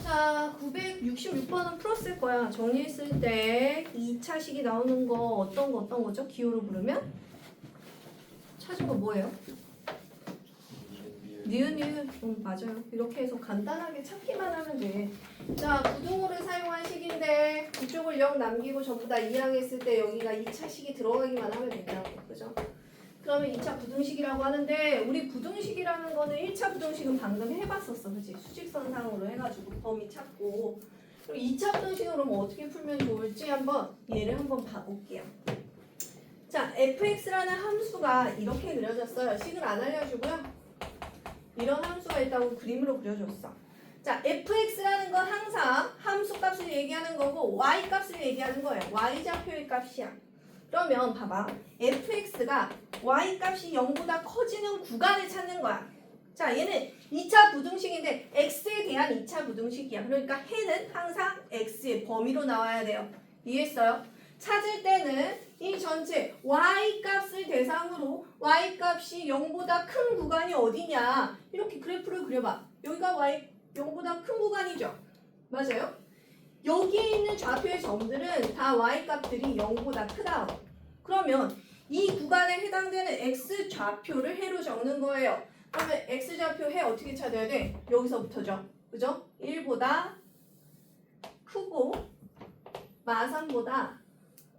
자, 966번은 풀었을 거야. 정리했을 때 2차식이 나오는 거 어떤 거죠? 기호로 부르면? 찾은 거 뭐예요? 니은. 맞아요. 이렇게 해서 간단하게 찾기만 하면 돼. 자, 부등호를 사용한 식인데 이쪽을 0 남기고 전부 다 이항했을 때 여기가 2차식이 들어가기만 하면 된다고. 그죠? 그러면 2차 부등식이라고 하는데 우리 부등식이라는 거는 1차 부등식은 방금 해봤었어. 그치? 수직선상으로 해가지고 범위 찾고. 그럼 2차 부등식으로 뭐 어떻게 풀면 좋을지 얘를 한번 봐볼게요. 자, fx라는 함수가 이렇게 그려졌어요. 식을 안 알려주고요. 이런 함수가 있다고 그림으로 그려줬어. 자, fx라는 건 항상 함수 값을 얘기하는 거고 y 값을 얘기하는 거예요. y 좌표의 값이야. 그러면 봐봐. fx가 y 값이 0보다 커지는 구간을 찾는 거야. 자, 얘는 2차 부등식인데 x에 대한 2차 부등식이야. 그러니까 해는 항상 x의 범위로 나와야 돼요. 이해했어요? 찾을 때는 이 전체 y 값을 대상으로 y 값이 0보다 큰 구간이 어디냐 이렇게 그래프를 그려봐. 여기가 y 0보다 큰 구간이죠. 맞아요? 여기에 있는 좌표의 점들은 다 y 값들이 0보다 크다. 그러면 이 구간에 해당되는 x 좌표를 해로 적는 거예요. 그러면 x 좌표 해 어떻게 찾아야 돼? 여기서부터죠. 그죠? 1보다 크고 마삼보다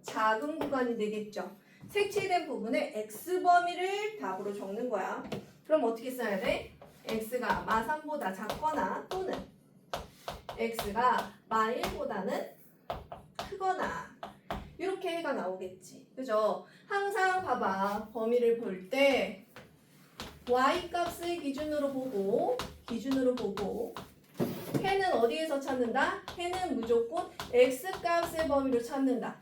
작은 구간이 되겠죠. 색칠된 부분에 x범위를 답으로 적는 거야. 그럼 어떻게 써야 돼? x가 마3보다 작거나 또는 x가 마1보다는 크거나 이렇게 해가 나오겠지. 그죠? 항상 봐봐. 범위를 볼 때 y 값을 기준으로 보고 해는 어디에서 찾는다? 해는 무조건 x 값의 범위로 찾는다.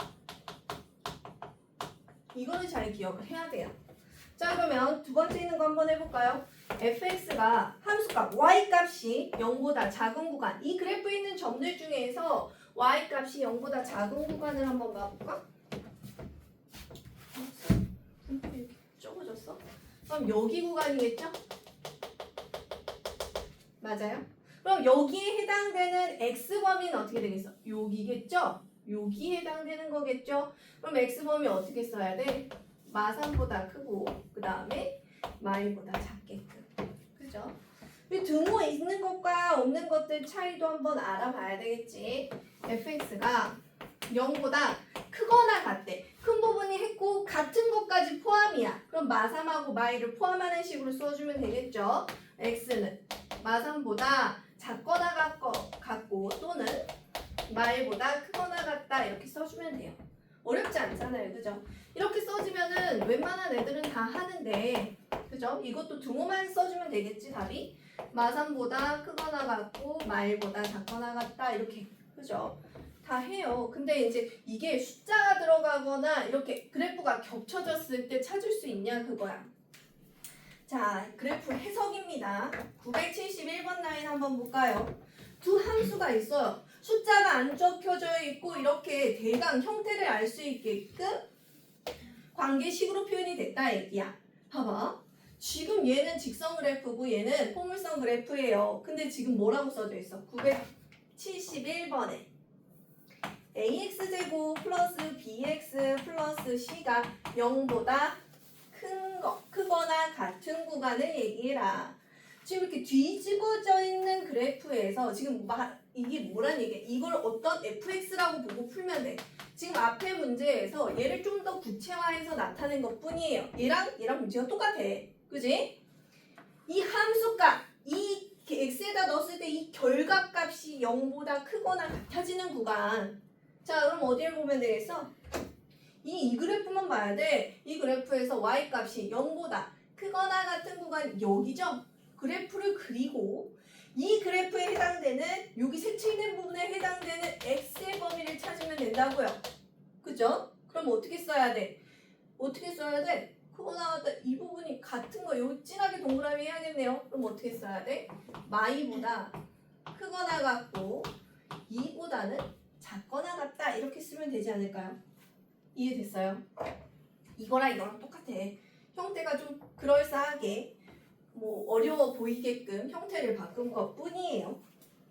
이거는 잘 기억을 해야 돼요. 자, 그러면 두 번째 있는 거 한번 해볼까요? fx가 함수값 y값이 0보다 작은 구간, 이 그래프에 있는 점들 중에서 y값이 0보다 작은 구간을 한번 봐볼까? 이렇게 적어졌어? 그럼 여기 구간이겠죠? 맞아요? 그럼 여기에 해당되는 x범위는 어떻게 되겠어? 여기겠죠? 여기에 해당되는 거겠죠? 그럼 x범위 어떻게 써야 돼? 마3보다 크고 그 다음에 마1보다 작게끔. 그죠? 이 등호 있는 것과 없는 것들 차이도 한번 알아봐야 되겠지. fx가 0보다 크거나 같대. 큰 부분이 했고 같은 것까지 포함이야. 그럼 마3하고 마1을 포함하는 식으로 써주면 되겠죠. x는 마3보다 작거나 같고 또는 마1보다 크거나 같다 이렇게 써주면 돼요. 어렵지 않잖아요. 그죠? 이렇게 써주면은 웬만한 애들은 다 하는데 그죠? 이것도 등호만 써주면 되겠지 답이? 마3보다 크거나 같고 마1보다 작거나 같다 이렇게 그죠? 다 해요. 근데 이제 이게 숫자가 들어가거나 이렇게 그래프가 겹쳐졌을 때 찾을 수 있냐 그거야. 자, 그래프 해석입니다. 971번 라인 한번 볼까요? 두 함수가 있어요. 숫자가 안 적혀져 있고 이렇게 대강 형태를 알 수 있게끔 관계식으로 표현이 됐다 얘기야. 봐봐. 지금 얘는 직선 그래프고 얘는 포물선 그래프예요. 근데 지금 뭐라고 써져 있어? 971번에 ax제곱 플러스 bx 플러스 c가 0보다 크거나 같은 구간을 얘기해라. 지금 이렇게 뒤집어져 있는 그래프에서 지금 이게 뭐란 얘기야? 이걸 어떤 fx라고 보고 풀면 돼. 지금 앞에 문제에서 얘를 좀 더 구체화해서 나타낸 것 뿐이에요. 얘랑 문제가 똑같아. 그지? 이 함수값, 이 x에다 넣었을 때 이 결과값이 0보다 크거나 같아지는 구간. 자, 그럼 어디를 보면 되겠어? 이 그래프만 봐야 돼. 이 그래프에서 y값이 0보다 크거나 같은 구간 여기죠? 그래프를 그리고 이 그래프에 해당되는 여기 색칠된 부분에 해당되는 x의 범위를 찾으면 된다고요. 그죠? 그럼 어떻게 써야 돼? 크거나 같다 이 부분이 같은 거 여기 진하게 동그라미 해야겠네요. 그럼 어떻게 써야 돼? 마이보다 크거나 같고 2보다는 작거나 같다 이렇게 쓰면 되지 않을까요? 이해됐어요? 이거랑 똑같아. 형태가 좀 그럴싸하게 뭐 어려워 보이게끔 형태를 바꾼 것 뿐이에요.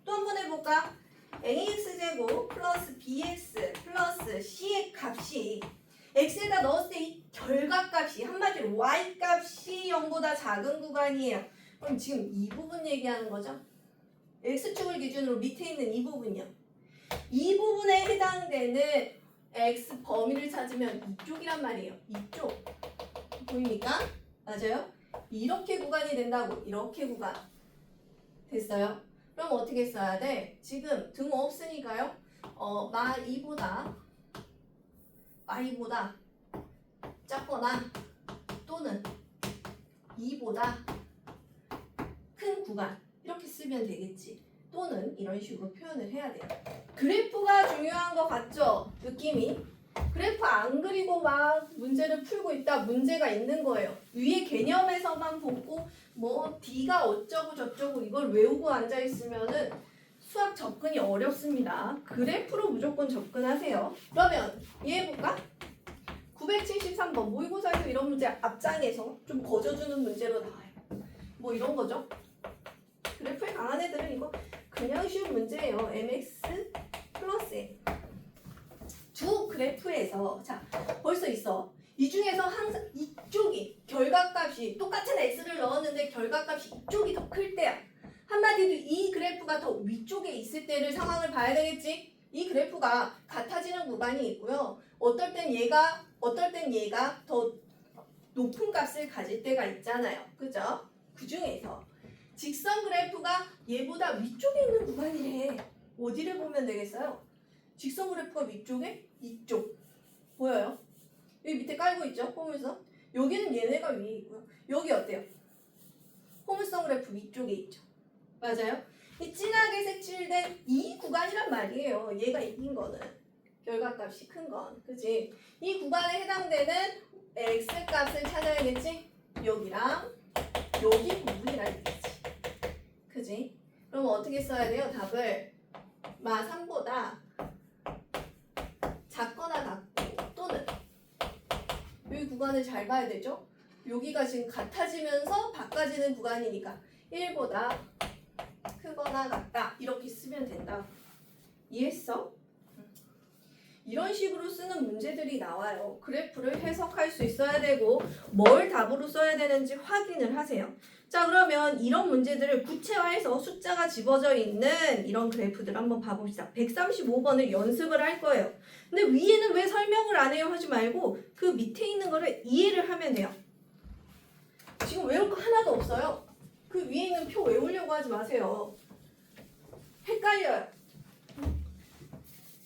또 한 번 해볼까? ax제곱 플러스 bx 플러스 c의 값이 x에다 넣었을 때 이 결과값이 한마디로 y값이 0보다 작은 구간이에요. 그럼 지금 이 부분 얘기하는 거죠? x축을 기준으로 밑에 있는 이 부분이요. 이 부분에 해당되는 x 범위를 찾으면 이쪽이란 말이에요. 이쪽. 보입니까? 맞아요? 이렇게 구간이 된다고. 이렇게 구간. 됐어요? 그럼 어떻게 써야 돼? 지금 등 없으니까요. 마이보다 작거나 또는 2보다 큰 구간 이렇게 쓰면 되겠지. 또는 이런 식으로 표현을 해야 돼요. 그래프가 중요한 것 같죠? 느낌이. 그래프 안 그리고 막 문제를 풀고 있다. 문제가 있는 거예요. 위에 개념에서만 보고 뭐 D가 어쩌고 저쩌고 이걸 외우고 앉아있으면은 수학 접근이 어렵습니다. 그래프로 무조건 접근하세요. 그러면 이해해볼까? 973번 모의고사에서 이런 문제 앞장에서 좀 거저주는 문제로 나와요. 뭐 이런 거죠. 그래프에 강한 애들은 이거 그냥 쉬운 문제예요. mx 플러스 n. 두 그래프에서 자 벌써 있어. 이 중에서 항상 이쪽이 결과값이 똑같은 x를 넣었는데 결과값이 이쪽이 더 클 때야. 한마디로 이 그래프가 더 위쪽에 있을 때를 상황을 봐야 되겠지. 이 그래프가 같아지는 구간이 있고요. 어떨 땐 얘가 더 높은 값을 가질 때가 있잖아요. 그죠? 그 중에서 직선 그래프가 얘보다 위쪽에 있는 구간이래. 어디를 보면 되겠어요? 직선 그래프가 위쪽에? 이쪽. 보여요? 여기 밑에 깔고 있죠? 포물선. 여기는 얘네가 위에 있고요. 여기 어때요? 포물선 그래프 위쪽에 있죠. 맞아요? 이 진하게 색칠된 이 구간이란 말이에요. 얘가 이긴 거는. 결과값이 큰 건. 그치? 이 구간에 해당되는 x값을 찾아야겠지? 여기랑 여기 부분이라 했겠지. 그지? 그럼 어떻게 써야 돼요? 답을 마 3보다 작거나 같고 또는 이 구간을 잘 봐야 되죠? 여기가 지금 같아지면서 바꿔지는 구간이니까 1보다 크거나 같다 이렇게 쓰면 된다. 이해했어? 이런 식으로 쓰는 문제들이 나와요. 그래프를 해석할 수 있어야 되고 뭘 답으로 써야 되는지 확인을 하세요. 자 그러면 이런 문제들을 구체화해서 숫자가 집어져 있는 이런 그래프들 한번 봐봅시다. 135번을 연습을 할 거예요. 근데 위에는 왜 설명을 안 해요 하지 말고 그 밑에 있는 거를 이해를 하면 돼요. 지금 외울 거 하나도 없어요. 그 위에 있는 표 외우려고 하지 마세요. 헷갈려요.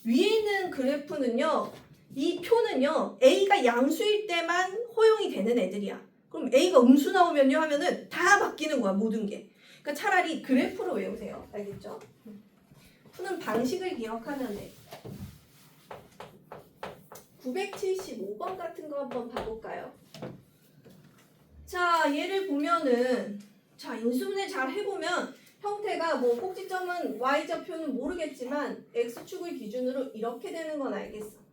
위에 있는 그래프는요. 이 표는요. A가 양수일 때만 허용이 되는 애들이야. 그럼 A가 음수 나오면요 하면은 다 바뀌는 거야. 모든 게. 그러니까 차라리 그래프로 외우세요. 알겠죠? 푸는 방식을 기억하면 돼. 975번 같은 거 한번 봐볼까요? 자 얘를 보면은 자 인수분해 잘 해보면 형태가 뭐 꼭지점은 y좌표는 모르겠지만 x축을 기준으로 이렇게 되는 건 알겠어.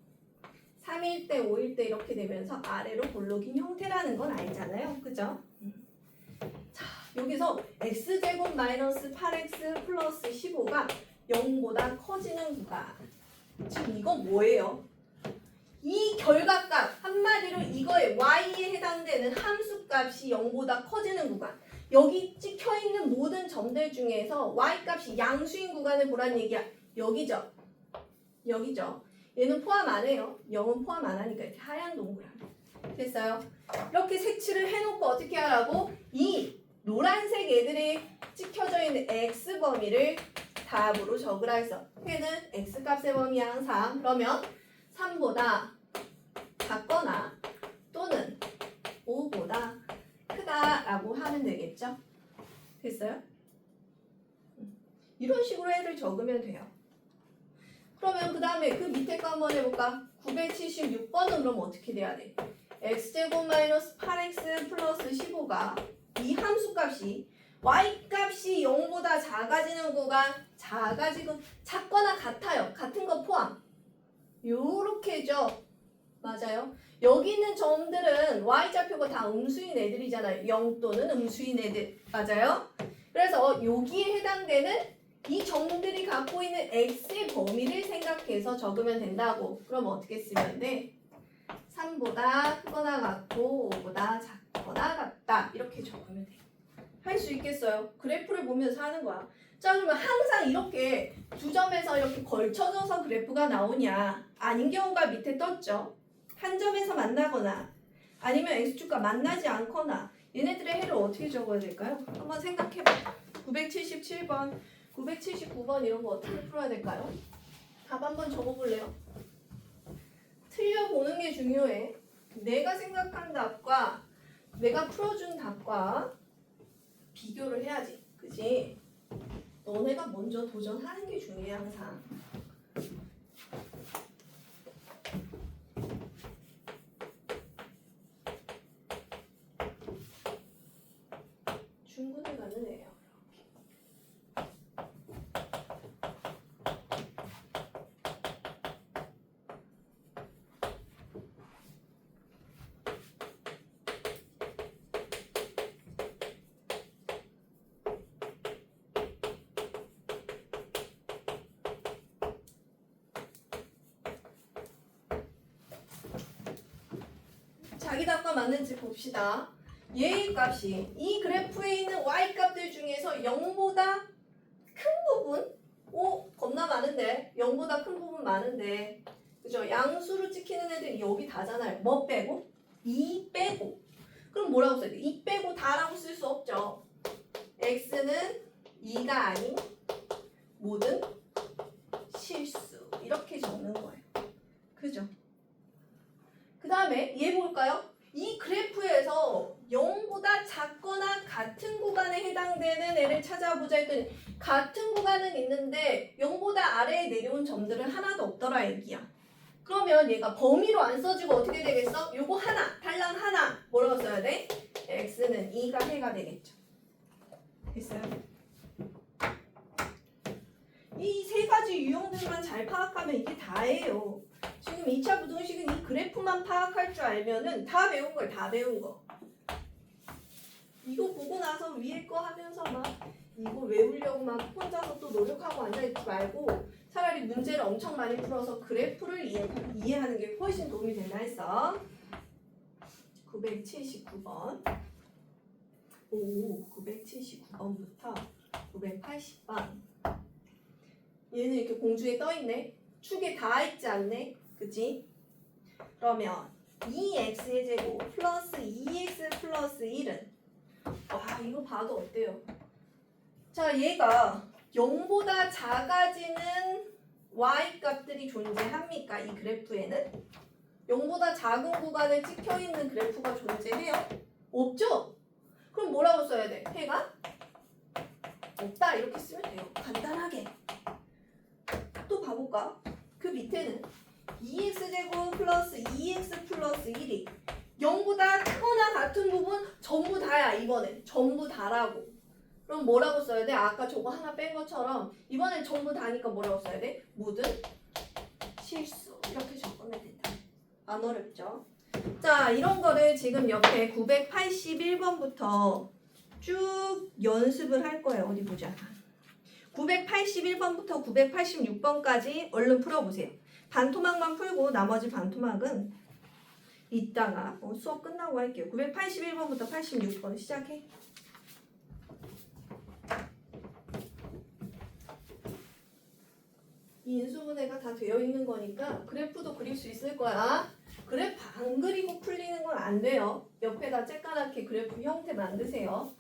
3일 때 5일 때 이렇게 되면서 아래로 볼록인 형태라는 건 알잖아요. 그죠? 자 여기서 x제곱 마이너스 8x 플러스 15가 0보다 커지는 구간. 지금 이건 뭐예요? 이 결과값 한마디로 이거의 y에 해당되는 함수값이 0보다 커지는 구간. 여기 찍혀있는 모든 점들 중에서 y값이 양수인 구간을 보란 얘기야. 여기죠. 여기죠. 얘는 포함 안 해요. 0은 포함 안 하니까 이렇게 하얀 동그라미. 됐어요? 이렇게 색칠을 해놓고 어떻게 하라고? 이 노란색 애들이 찍혀져 있는 x범위를 답으로 적으라 했어. 얘는 x값의 범위야 항상. 그러면 3보다 작거나 또는 5보다 크다라고 하면 되겠죠? 됐어요? 이런 식으로 애를 적으면 돼요. 그러면 그 다음에 그 밑에 거 한번 해볼까? 976번은 그럼 어떻게 돼야 돼? x제곱 마이너스 8x 플러스 15가 이 함수값이 y값이 0보다 작아지는 구간 작아지고 작거나 같아요. 같은 거 포함. 요렇게죠. 맞아요. 여기 있는 점들은 y좌표가 다 음수인 애들이잖아요. 0 또는 음수인 애들. 맞아요? 그래서 여기에 해당되는 이 점들이 갖고 있는 x의 범위를 생각해서 적으면 된다고. 그럼 어떻게 쓰면 돼? 3보다 크거나 같고 5보다 작거나 같다. 이렇게 적으면 돼. 할 수 있겠어요? 그래프를 보면서 하는 거야. 자, 그러면 항상 이렇게 두 점에서 이렇게 걸쳐져서 그래프가 나오냐? 아닌 경우가 밑에 떴죠. 한 점에서 만나거나 아니면 x축과 만나지 않거나 얘네들의 해를 어떻게 적어야 될까요? 한번 생각해봐. 977번, 979번 이런 거 어떻게 풀어야 될까요? 답 한번 적어볼래요? 틀려보는 게 중요해. 내가 생각한 답과 내가 풀어준 답과 비교를 해야지. 그치? 너네가 먼저 도전하는 게 중요해 항상. 중군을 가는 애예요. 자기 답과 맞는지 봅시다. 얘의 값이 이 그래프에 있는 y 값들 중에서 0보다 큰 부분? 겁나 많은데 0보다 큰 부분 많은데 그죠? 양수로 찍히는 애들이 여기 다잖아요. 뭐 빼고? 2 빼고. 그럼 뭐라고 써야 돼? 2 빼고 다라고 쓸 수 없죠. x는 2가 아닌 모든 실수 이렇게 적는 거예요. 그죠? 그 다음에 얘 볼까요? 이 그래프에서 0보다 작거나 같은 구간에 해당되는 애를 찾아보자 했더니 같은 구간은 있는데 0보다 아래에 내려온 점들은 하나도 없더라 얘기야. 그러면 얘가 범위로 안 써지고 어떻게 되겠어? 요거 하나, 달랑 하나 뭐라고 써야 돼? x는 2가 해가 되겠죠. 됐어요? 이 세 가지 유형들만 잘 파악하면 이게 다예요. 지금 2차 부등식은 이 그래프만 파악할 줄 알면은 다 배운 걸 다 배운 거. 이거 보고 나서 위에 거 하면서 막 이거 외우려고 막 혼자서 또 노력하고 앉아있지 말고 차라리 문제를 엄청 많이 풀어서 그래프를 이해하는 게 훨씬 도움이 된다 했어. 979번. 979번부터 980번. 얘는 이렇게 공중에 떠있네. 축에 다 있지 않네. 그치? 그러면 2x의 제곱 플러스 2x 플러스 1은 와 이거 봐도 어때요? 자 얘가 0보다 작아지는 y값들이 존재합니까? 이 그래프에는? 0보다 작은 구간에 찍혀있는 그래프가 존재해요? 없죠? 그럼 뭐라고 써야 돼? 해가? 없다 이렇게 쓰면 돼요. 간단하게. 또 봐볼까? 그 밑에는 2x제곱 플러스 2x 플러스 1이 0보다 크거나 같은 부분 전부 다야 이번엔. 전부 다라고. 그럼 뭐라고 써야 돼? 아까 저거 하나 뺀 것처럼 이번엔 전부 다니까 뭐라고 써야 돼? 모든 실수. 이렇게 적으면 된다. 안 어렵죠? 자 이런 거를 지금 옆에 981번부터 쭉 연습을 할 거예요. 어디 보자. 981번부터 986번까지 얼른 풀어보세요. 반토막만 풀고 나머지 반토막은 이따가 수업 끝나고 할게요. 981번부터 86번 시작해. 이 인수분해가 다 되어 있는 거니까 그래프도 그릴 수 있을 거야. 그래프 안 그리고 풀리는 건 안 돼요. 옆에다 쬐까맣게 그래프 형태 만드세요.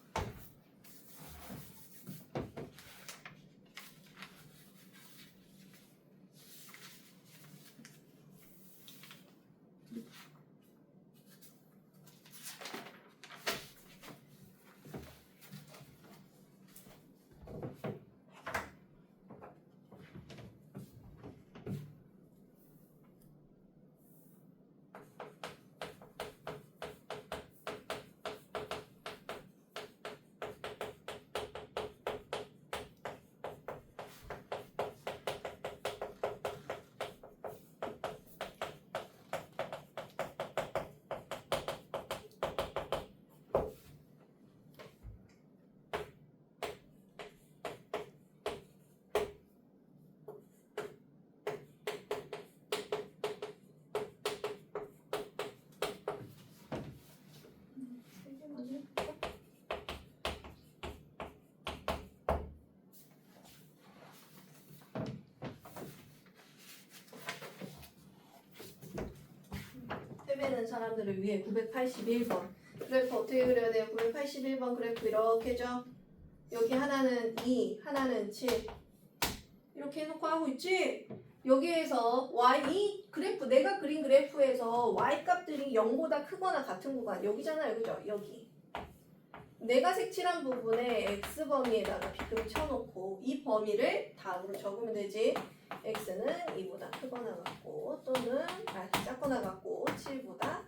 빼는 사람들을 위해 981번 그래프 어떻게 그려야 돼요? 981번 그래프 이렇게죠. 여기 하나는 2, 하나는 7 이렇게 해놓고 하고 있지? 여기에서 y 그래프 내가 그린 그래프에서 y 값들이 0보다 크거나 같은 구간 여기잖아요, 그죠? 여기 내가 색칠한 부분에 x 범위에다가 B급을 쳐놓고 이 범위를 답으로 적으면 되지. x는 2보다 크거나 같고 또는 작거나 같고 7보다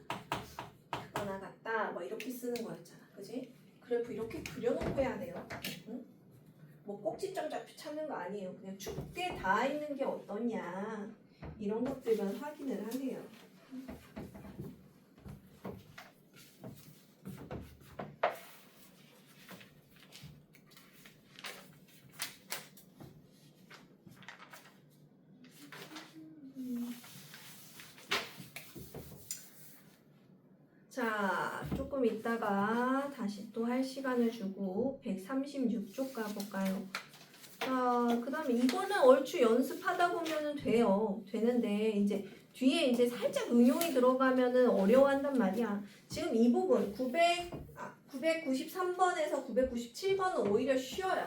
크거나 같다 뭐 이렇게 쓰는 거였잖아, 그지? 그래프 이렇게 그려놓고 해야 돼요. 응? 뭐 꼭지점 좌표 찾는 거 아니에요. 그냥 춥게 닿아 있는 게 어떠냐 이런 것들만 확인을 하네요. 자, 조금 있다가 다시 또 할 시간을 주고 136쪽 가볼까요? 자, 그 다음에 이거는 얼추 연습하다 보면은 돼요. 되는데 이제 뒤에 이제 살짝 응용이 들어가면은 어려워한단 말이야. 지금 이 부분 993번에서 997번은 오히려 쉬워요.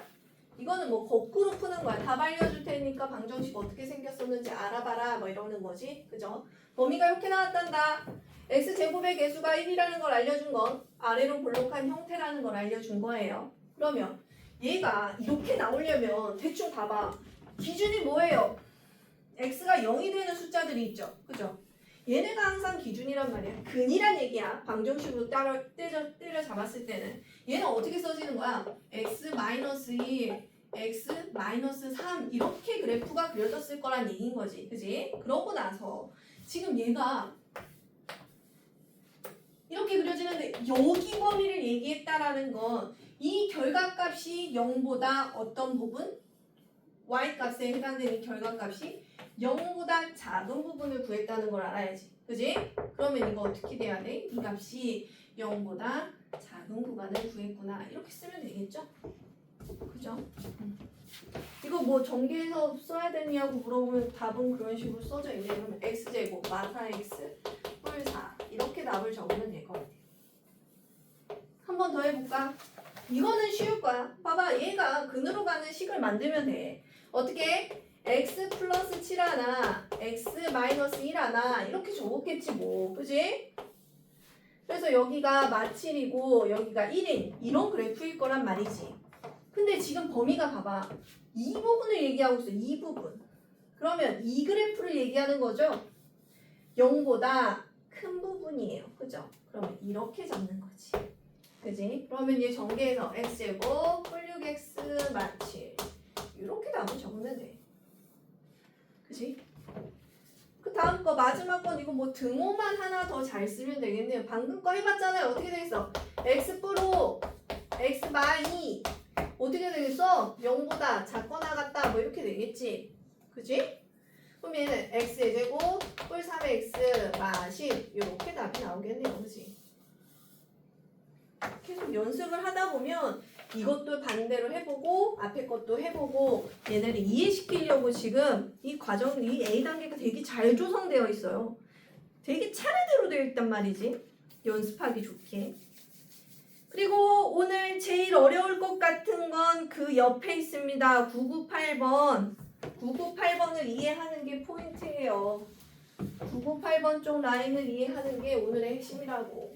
이거는 뭐 거꾸로 푸는 거야. 답 알려줄 테니까 방정식 어떻게 생겼었는지 알아봐라 뭐 이러는 거지. 그죠? 범위가 이렇게 나왔단다. x제곱의 개수가 1이라는 걸 알려준 건 아래로 볼록한 형태라는 걸 알려준 거예요. 그러면 얘가 이렇게 나오려면 대충 봐봐. 기준이 뭐예요? x가 0이 되는 숫자들이 있죠. 그죠? 얘네가 항상 기준이란 말이야. 근이란 얘기야. 방정식으로 때려 잡았을 때는 얘는 어떻게 써지는 거야? x-1, x-3 이렇게 그래프가 그려졌을 거란 얘기인 거지. 그지? 그러고 나서 지금 얘가 이렇게 그려지는데 여기 범위를 얘기했다라는 건 이 결과값이 0보다 어떤 부분? y값에 해당되는 결과값이 0보다 작은 부분을 구했다는 걸 알아야지. 그지? 그러면 이거 어떻게 돼야 돼? 이 값이 0보다 작은 구간을 구했구나. 이렇게 쓰면 되겠죠? 그죠? 이거 뭐 전개해서 써야 되냐고 물어보면 답은 그런 식으로 써져 있네. 그러면 x제곱 마사 x 뿔 4 이렇게 답을 적으면 될 것 같아요. 한 번 더 해볼까? 이거는 쉬울 거야. 봐봐, 얘가 근으로 가는 식을 만들면 돼. 어떻게? x 플러스 7 하나, x 마이너스 1 하나 이렇게 적었겠지 뭐, 그지? 그래서 여기가 마7이고 여기가 1인 이런 그래프일 거란 말이지. 근데 지금 범위가 봐봐. 이 부분을 얘기하고 있어. 이 부분. 그러면 이 그래프를 얘기하는 거죠. 0보다 큰 부분이에요. 그죠? 그러면 이렇게 잡는 거지. 그지? 그러면 얘 전개해서 x제곱 뿔 6x 마7 이렇게 답을 적으면 돼. 그지? 그 다음 거 마지막 건 이거 뭐 등호만 하나 더 잘 쓰면 되겠네요. 방금 거 해봤잖아요. 어떻게 되겠어? x 뿔5 x 마2 어떻게 되겠어? 0보다 작거나 같다 뭐 이렇게 되겠지. 그지? 그럼 얘는 x제곱 뿔 3x 마10 이렇게 답이 나오겠네요. 그지? 계속 연습을 하다 보면 이것도 반대로 해보고 앞에 것도 해보고 얘네를 이해시키려고 지금 이 과정, 이 A단계가 되게 잘 조성되어 있어요. 되게 차례대로 되어 있단 말이지. 연습하기 좋게. 그리고 오늘 제일 어려울 것 같은 건 그 옆에 있습니다. 998번. 998번을 이해하는 게 포인트예요. 998번 쪽 라인을 이해하는 게 오늘의 핵심이라고.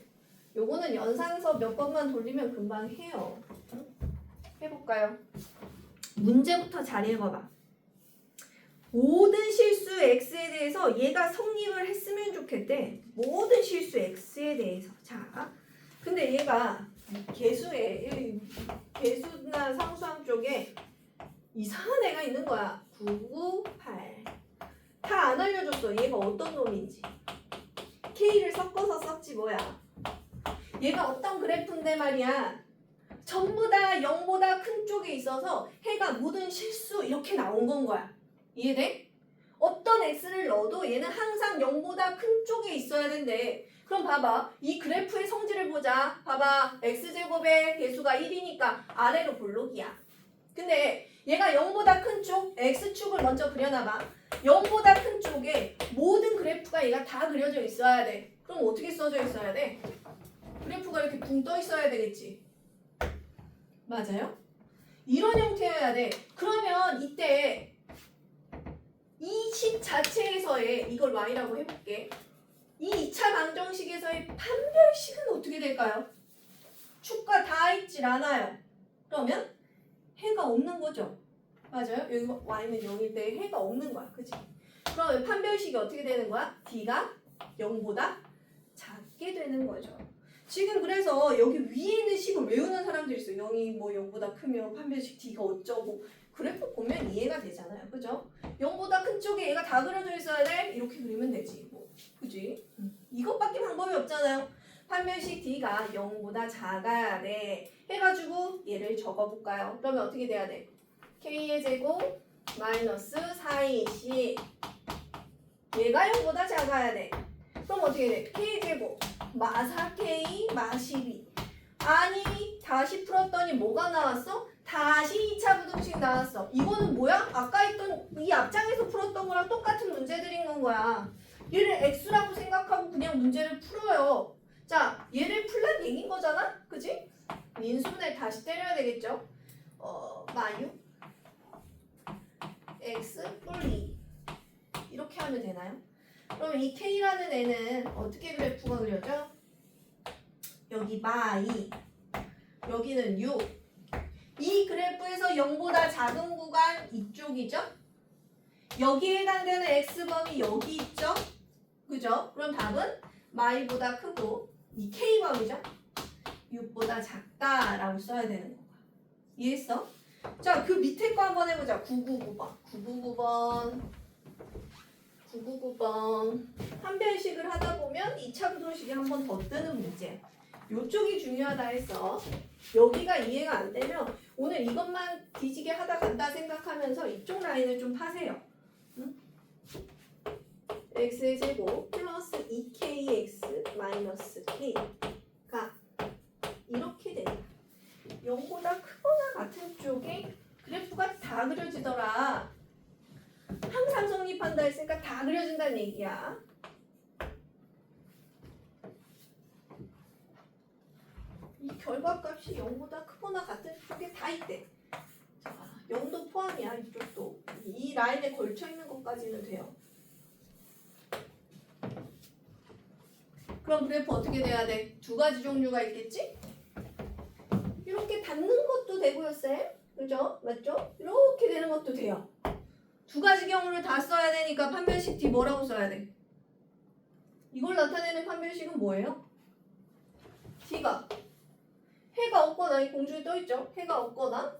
요거는 연산서 몇 번만 돌리면 금방 해요. 응? 해볼까요? 문제부터 잘 읽어봐. 모든 실수 x에 대해서 얘가 성립을 했으면 좋겠대. 모든 실수 x에 대해서. 자, 근데 얘가 개수나 상수함 쪽에 이상한 애가 있는 거야. 998. 다 안 알려줬어. 얘가 어떤 놈인지. K를 섞어서 썼지 뭐야. 얘가 어떤 그래프인데 말이야. 전부 다 0보다 큰 쪽에 있어서 해가 모든 실수 이렇게 나온 건 거야. 이해돼? 어떤 x를 넣어도 얘는 항상 0보다 큰 쪽에 있어야 된대. 그럼 봐봐. 이 그래프의 성질을 보자. 봐봐. x제곱의 개수가 1이니까 아래로 볼록이야. 근데 얘가 0보다 큰 쪽, x축을 먼저 그려놔봐. 0보다 큰 쪽에 모든 그래프가 얘가 다 그려져 있어야 돼. 그럼 어떻게 써져 있어야 돼? 그래프가 이렇게 붕 떠 있어야 되겠지. 맞아요? 이런 형태여야 돼. 그러면 이때 이 식 자체에서의 이걸 y라고 해볼게. 이 2차 방정식에서의 판별식은 어떻게 될까요? 축과 다 있질 않아요. 그러면 해가 없는 거죠. 맞아요? 여기 y는 0일 때 해가 없는 거야. 그치? 그러면 판별식이 어떻게 되는 거야? d가 0보다 작게 되는 거죠. 지금 그래서 여기 위에 있는 식을 외우는 사람들이 있어요. 0이 뭐 0보다 크면 판별식 d가 어쩌고 그래프 보면 이해가 되잖아요. 그죠? 0보다 큰 쪽에 얘가 다 그려져 있어야 돼? 이렇게 그리면 되지. 뭐. 그지? 이것밖에 방법이 없잖아요. 판별식 d가 0보다 작아야 돼. 해가지고 얘를 적어볼까요? 그러면 어떻게 돼야 돼? k의 제곱 마이너스 4ac 얘가 0보다 작아야 돼. 그럼 어떻게 돼? k의 제곱 마 4k 마 12 아니 다시 풀었더니 뭐가 나왔어? 다시 2차 부등식 나왔어. 이거는 뭐야? 아까 했던 이 앞장에서 풀었던 거랑 똑같은 문제들인 건 거야. 얘를 x라고 생각하고 그냥 문제를 풀어요. 자, 얘를 풀란 얘기인 거잖아? 그지? 민수분해 다시 때려야 되겠죠? 마유 x 뿔 2 이렇게 하면 되나요? 그럼 이 k라는 애는 어떻게 그래프가 그려져? 여기 마2 여기는 6 이 그래프에서 0보다 작은 구간 이쪽이죠? 여기에 해당되는 x범위 여기 있죠? 그죠? 그럼 답은 마이보다 크고 이 k범위죠? 6보다 작다라고 써야 되는 거야. 이해했어? 자, 그 밑에 거 한번 해보자. 999번 판별식을 하다 보면 2차 부등식이 한 번 더 뜨는 문제. 요쪽이 중요하다 해서 여기가 이해가 안 되면 오늘 이것만 뒤지게 하다 간다 생각하면서 이쪽 라인을 좀 파세요. 응? x의 제곱 플러스 2kx 마이너스 k가 이렇게 된다. 0보다 크거나 같은 쪽에 그래프가 다 그려지더라. 항상 성립한다 했으니까 다 그려진다는 얘기야. 이 결과값이 0보다 크거나 같은 쪽에 다 있대. 자, 0도 포함이야. 이쪽도. 이 라인에 걸쳐 있는 것까지는 돼요. 그럼 그래프 어떻게 돼야 돼? 두 가지 종류가 있겠지? 이렇게 닿는 것도 되고요, 쌤. 그죠? 맞죠? 이렇게 되는 것도 돼요. 두 가지 경우를 다 써야 되니까 판별식 D 뭐라고 써야 돼? 이걸 나타내는 판별식은 뭐예요? D가 해가 없거나 이 공중에 떠있죠? 해가 없거나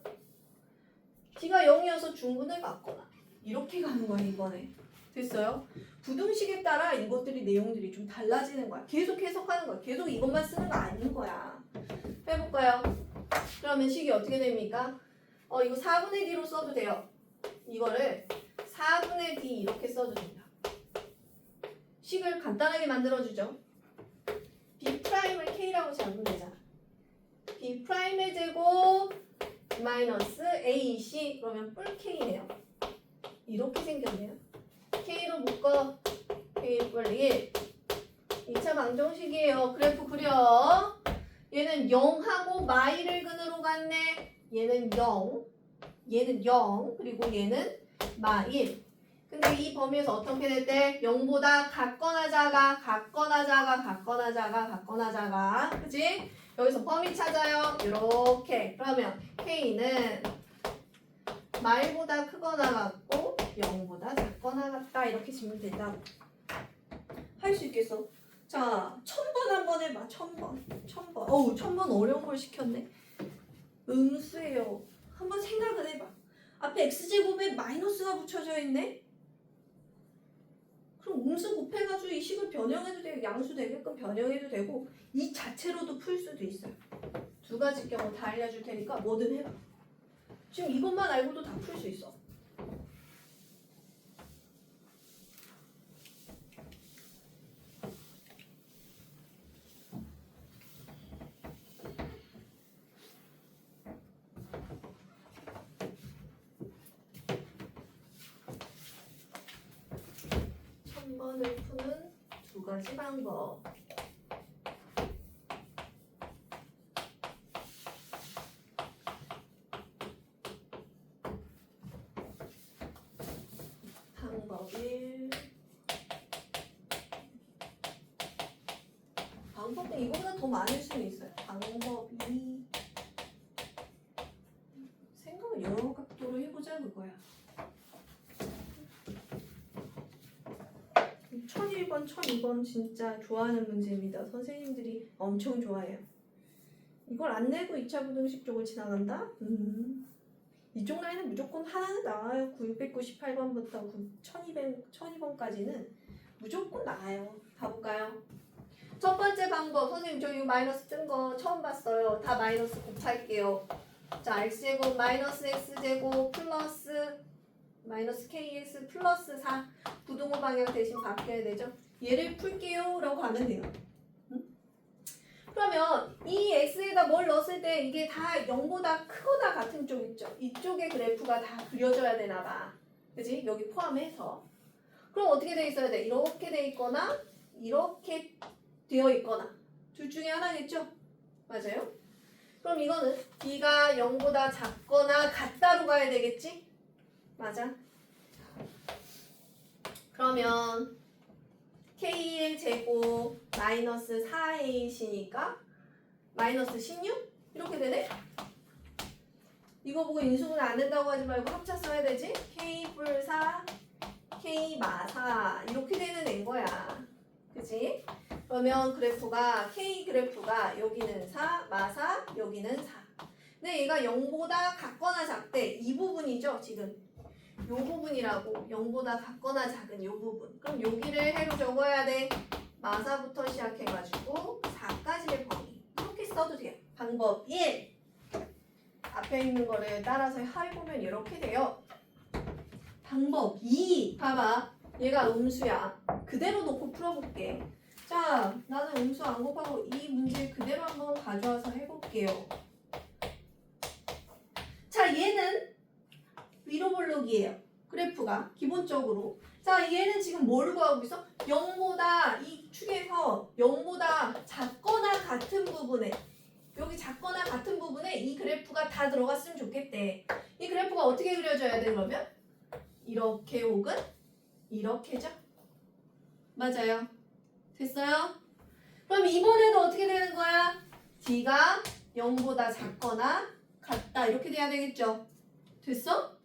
D가 0이어서 중분을 받거나 이렇게 가는 거야 이번에. 됐어요? 부등식에 따라 이것들이 내용들이 좀 달라지는 거야. 계속 해석하는 거야. 계속 이것만 쓰는 거 아닌 거야. 해볼까요? 그러면 식이 어떻게 됩니까? 이거 4분의 D로 써도 돼요. 이거를 4분의 D 이렇게 써도 된다. 식을 간단하게 만들어주죠. B'을 K라고 잡으면 되잖아. B'의 제곱 마이너스 AC 그러면 뿔 K네요. 이렇게 생겼네요. K로 묶어 K 뿔 1 2차 방정식이에요. 그래프 그려. 얘는 0하고 마이를 근으로 갔네. 얘는 0 얘는 0 그리고 얘는 마 1. 근데 이 범위에서 어떻게 됐대? 0보다 같거나 작아 같거나 작아 같거나 작아 같거나 작아 그치? 여기서 범위 찾아요. 이렇게 그러면 K는 마일보다 크거나 같고 0보다 작거나 같다 이렇게 지면 된다고. 할 수 있겠어? 자, 1000번 한번 해봐. 1000번. 어우 1000번 어려운 걸 시켰네. 음수예요. 한번 생각을 해봐. 앞에 x제곱에 마이너스가 붙여져 있네? 그럼 음수 곱해가지고 이 식을 변형해도 되고 양수 되게끔 변형해도 되고 이 자체로도 풀 수도 있어요. 두 가지 경우 다 알려줄 테니까 뭐든 해봐. 지금 이것만 알고도 다 풀 수 있어. 을 푸는 두 가지 방법. 방법 1. 방법은 이거보다 더 많을 수는 있어요. 방법 2. 생각을 여러 각도로 해보자 그거야. 1001번, 1002번 진짜 좋아하는 문제입니다. 선생님들이 엄청 좋아해요. 이걸 안 내고 2차 부등식 쪽을 지나간다? 이쪽 라인은 무조건 하나는 나와요. 698번부터 1200, 1200까지는 무조건 나와요. 가볼까요? 첫 번째 방법, 선생님 저 이거 마이너스 뜬 거 처음 봤어요. 다 마이너스 곱할게요. 자, x제곱 마이너스 x제곱 플러스 마이너스 kx 플러스 4 부동호 방향 대신 바뀌어야 되죠. 얘를 풀게요 라고 하면 돼요. 그러면 이 x에다 뭘 넣었을 때 이게 다 0보다 크거나 같은 쪽 있죠. 이쪽의 그래프가 다 그려져야 되나 봐. 그지? 여기 포함해서. 그럼 어떻게 돼 있어야 돼? 이렇게 돼 있거나 이렇게 되어 있거나 둘 중에 하나겠죠? 맞아요? 그럼 이거는 b가 0보다 작거나 같다로 가야 되겠지? 맞아. 그러면 k의 제곱 마이너스 4a이니까 마이너스 16? 이렇게 되네? 이거 보고 인수분 안 된다고 하지 말고 합차 써야 되지? k 뿔 4, k 마 4 이렇게 되는 애인 거야. 그치? 그러면 그래프가 k 그래프가 여기는 4, 마 4, 여기는 4. 근데 얘가 0보다 같거나 작대. 이 부분이죠, 지금. 요 부분이라고. 0보다 같거나 작은 요 부분. 그럼 여기를 해로 적어야 돼. 마사부터 시작해가지고 4까지의 범위. 이렇게 써도 돼요. 방법 1. 앞에 있는 거를 따라서 해보면 이렇게 돼요. 방법 2. 봐봐. 얘가 음수야. 그대로 놓고 풀어볼게. 자, 나는 음수 안 곱하고 이 문제 그대로 한번 가져와서 해볼게요. 자, 얘는 위로 볼록이에요. 그래프가 기본적으로. 자, 얘는 지금 뭘 구하고 있어? 0보다 이 축에서 0보다 작거나 같은 부분에 여기 작거나 같은 부분에 이 그래프가 다 들어갔으면 좋겠대. 이 그래프가 어떻게 그려져야 돼 그러면? 이렇게 혹은 이렇게죠? 맞아요. 됐어요? 그럼 이번에도 어떻게 되는 거야? d가 0보다 작거나 같다 이렇게 돼야 되겠죠? 됐어?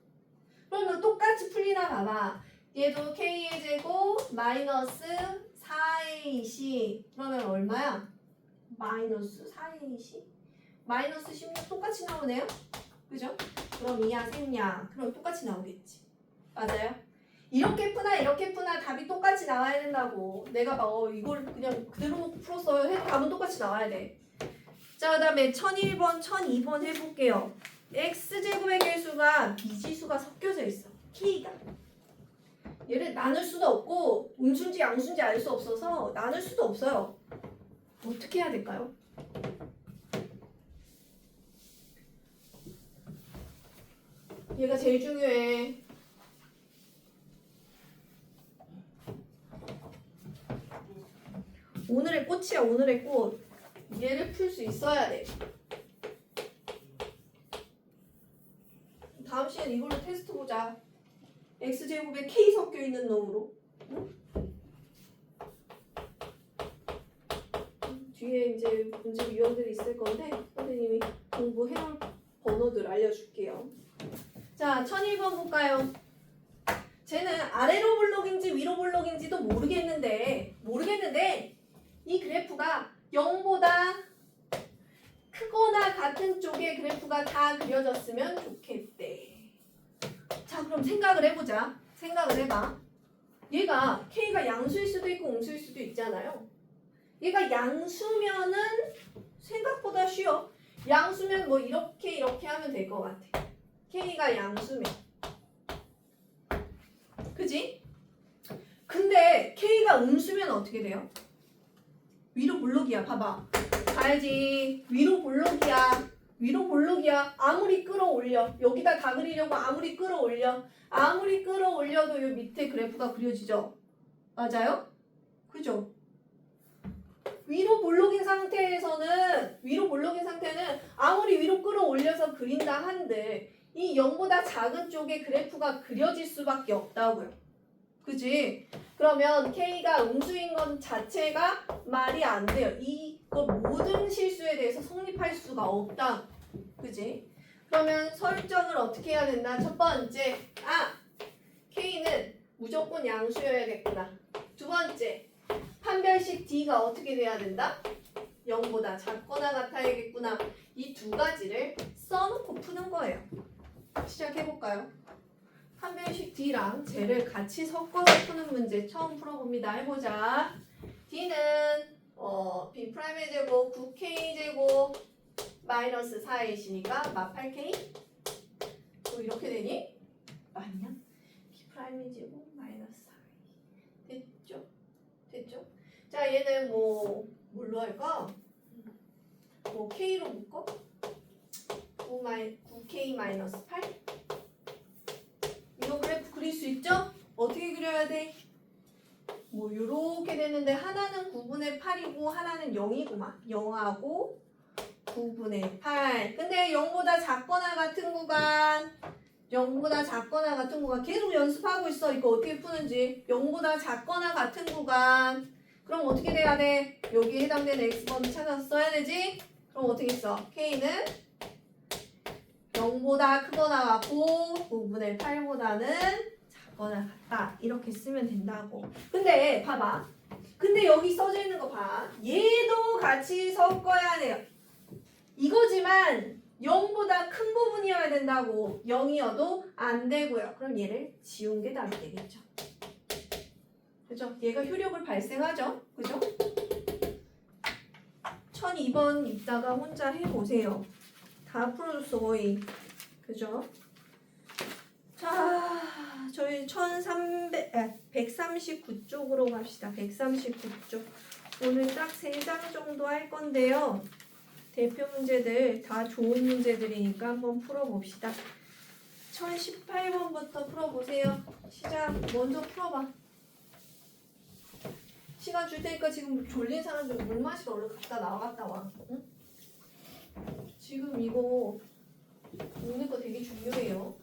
그러면 똑같이 풀리나 봐봐. 얘도 k의 제곱 마이너스 4ac 그러면 얼마야? 마이너스 4ac 마이너스 16 똑같이 나오네요? 그죠? 그럼 이야 생냐 그럼 똑같이 나오겠지. 맞아요? 이렇게 푸나 이렇게 푸나 답이 똑같이 나와야 된다고. 내가 막 이걸 그냥 그대로 놓고 풀었어요 해도 답은 똑같이 나와야 돼. 자, 그 다음에 1001번, 1002번 해볼게요. x제곱의 개수가 비지수가 섞여져 있어. k가. 얘를 나눌 수도 없고 음수인지 양수인지 알 수 없어서 나눌 수도 없어요. 어떻게 해야 될까요? 얘가 제일 중요해. 오늘의 꽃이야, 오늘의 꽃. 얘를 풀 수 있어야 돼. 다음 시간 이걸로 테스트 보자. x제곱에 k 섞여 있는 놈으로. 응? 뒤에 이제 문제 유형들이 있을 건데 선생님이 공부해올 번호들 알려줄게요. 자, 1001번 볼까요? 쟤는 아래로 볼록인지 위로 볼록인지도 모르겠는데 이 그래프가 0보다 크거나 같은 쪽의 그래프가 다 그려졌으면 좋겠대. 자, 그럼 생각을 해보자. 생각을 해봐. 얘가 k가 양수일 수도 있고 음수일 수도 있잖아요. 얘가 양수면은 생각보다 쉬워. 양수면 뭐 이렇게 하면 될 것 같아. k가 양수면. 그지? 근데 k가 음수면 어떻게 돼요? 위로 볼록이야. 봐봐. 봐야지. 위로 볼록이야. 위로 볼록이야. 아무리 끌어올려. 여기다 다 그리려고 아무리 끌어올려도 요 밑에 그래프가 그려지죠? 맞아요? 그죠? 위로 볼록인 상태는 아무리 위로 끌어올려서 그린다 한들 이 0보다 작은 쪽에 그래프가 그려질 수밖에 없다고요. 그지? 그러면 K가 음수인 건 자체가 말이 안 돼요. 이거 모든 실수에 대해서 성립할 수가 없다. 그지? 그러면 설정을 어떻게 해야 된다? 첫 번째, K는 무조건 양수여야겠구나. 두 번째, 판별식 D가 어떻게 돼야 된다? 0보다 작거나 같아야겠구나. 이 두 가지를 써놓고 푸는 거예요. 시작해볼까요? 판별식 D랑 쟤를 같이 섞어서 푸는 문제 처음 풀어봅니다. 해보자. D는 B'의 제곱 9K 제곱 마이너스 4A시니까 마 8K? 또 이렇게 되니? 맞냐? B'의 제곱 마이너스 4A 됐죠? 됐죠? 자 얘는 뭘로 할까? K로 묶어? 9K 마이너스 8? 이거 그래프 그릴 수 있죠? 어떻게 그려야 돼? 요렇게 되는데 하나는 9분의 8이고 하나는 0이구만. 0하고 9분의 8. 근데 0보다 작거나 같은 구간 0보다 작거나 같은 구간 계속 연습하고 있어. 이거 어떻게 푸는지. 0보다 작거나 같은 구간 그럼 어떻게 돼야 돼? 여기에 해당되는 x번호 찾아서 써야 되지? 그럼 어떻게 써? K는 0보다 크거나 같고 9분의 8보다는 작거나 같다. 이렇게 쓰면 된다고. 근데 봐봐. 근데 여기 써져 있는 거 봐. 얘도 같이 섞어야 돼요. 이거지만 0보다 큰 부분이어야 된다고. 0이어도 안 되고요. 그럼 얘를 지운 게 답이 되겠죠. 그죠? 얘가 효력을 발생하죠. 그죠? 1002번 이따가 혼자 해보세요. 다 풀어줬어 거의. 그죠? 자, 저희 139쪽으로 갑시다. 139쪽. 오늘 딱 3장 정도 할 건데요. 대표 문제들 다 좋은 문제들이니까 한번 풀어봅시다. 1018번부터 풀어보세요. 시작. 먼저 풀어봐. 시간 줄 테니까 지금 졸린 사람들 물 마시러 얼른 갔다 나갔다 와. 응? 지금 이거 오늘 거 되게 중요해요.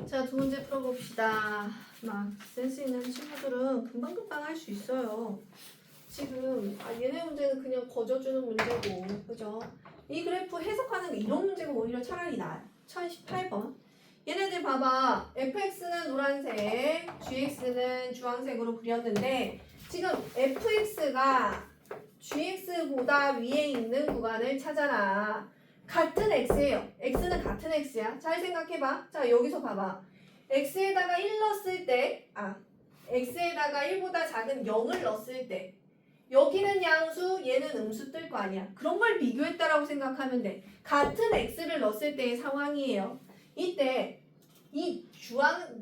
자, 두 문제 풀어봅시다. 막 센스 있는 친구들은 금방금방 할 수 있어요. 지금 얘네 문제는 그냥 거저주는 문제고, 그죠? 이 그래프 해석하는 게 이런 문제가 오히려 차라리 나아요. 1018번. 얘네들 봐봐. fx는 노란색, gx는 주황색으로 그렸는데 지금 fx가 gx보다 위에 있는 구간을 찾아라. 같은 x예요. x는 같은 x야. 잘 생각해봐. 자, 여기서 봐봐. x에다가 1 넣었을 때, x에다가 1보다 작은 0을 넣었을 때 여기는 양수, 얘는 음수 뜰 거 아니야. 그런 걸 비교했다라고 생각하면 돼. 같은 x를 넣었을 때의 상황이에요. 이때 이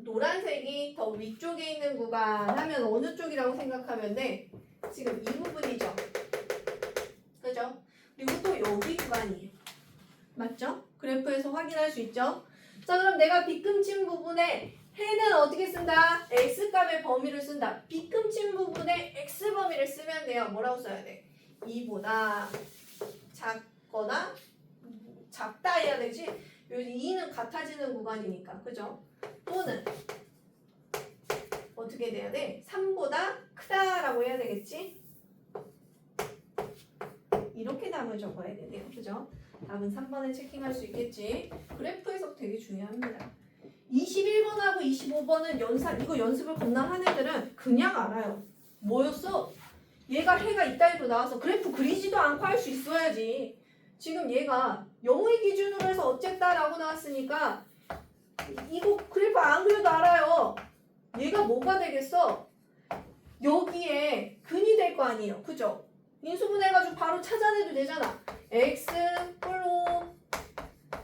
노란색이 더 위쪽에 있는 구간 하면 어느 쪽이라고 생각하면 돼? 지금 이 부분이죠. 그죠? 그리고 또 여기 구간이에요. 맞죠? 그래프에서 확인할 수 있죠? 자, 그럼 내가 빗금친 부분에 해는 어떻게 쓴다? x값의 범위를 쓴다. 빗금친 부분에 x 범위를 쓰면 돼요. 뭐라고 써야 돼? 2보다 작거나 작다 해야 되지? 여기 2는 같아지는 구간이니까. 그죠? 또는 어떻게 돼야 돼? 3보다 크다라고 해야 되겠지? 이렇게 답을 적어야 되네요. 그죠? 답은 3번에 체킹할 수 있겠지? 그래프 해석 되게 중요합니다. 21번하고 25번은 이거 연습을 겁나 하는 애들은 그냥 알아요. 뭐였어? 얘가 해가 이따위로 나와서 그래프 그리지도 않고 할 수 있어야지. 지금 얘가 0의 기준으로 해서 어쨌다라고 나왔으니까 이거 그래프 안 그려도 알아요. 얘가 뭐가 되겠어? 여기에 근이 될 거 아니에요. 그죠? 인수분해해가지고 바로 찾아내도 되잖아. x 플로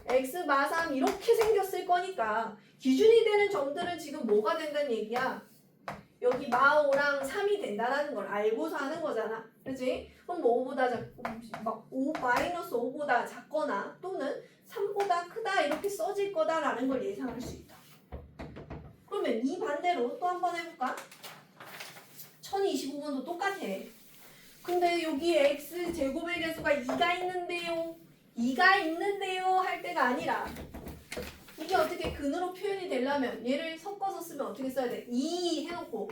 x 마삼 이렇게 생겼을 거니까 기준이 되는 점들은 지금 뭐가 된다는 얘기야? 여기 마5랑 3이 된다는 걸 알고서 하는 거잖아. 그치? 그럼 뭐 5보다 작고 막 5-5보다 작거나 또는 3보다 크다 이렇게 써질 거다라는 걸 예상할 수 있다. 그러면 이 반대로 또 한번 해볼까? 1025번도 똑같아. 근데 여기에 x 제곱의 개수가 2가 있는데요. 2가 있는데요 할 때가 아니라 이게 어떻게 근으로 표현이 되려면 얘를 섞어서 쓰면 어떻게 써야 돼? 2 해놓고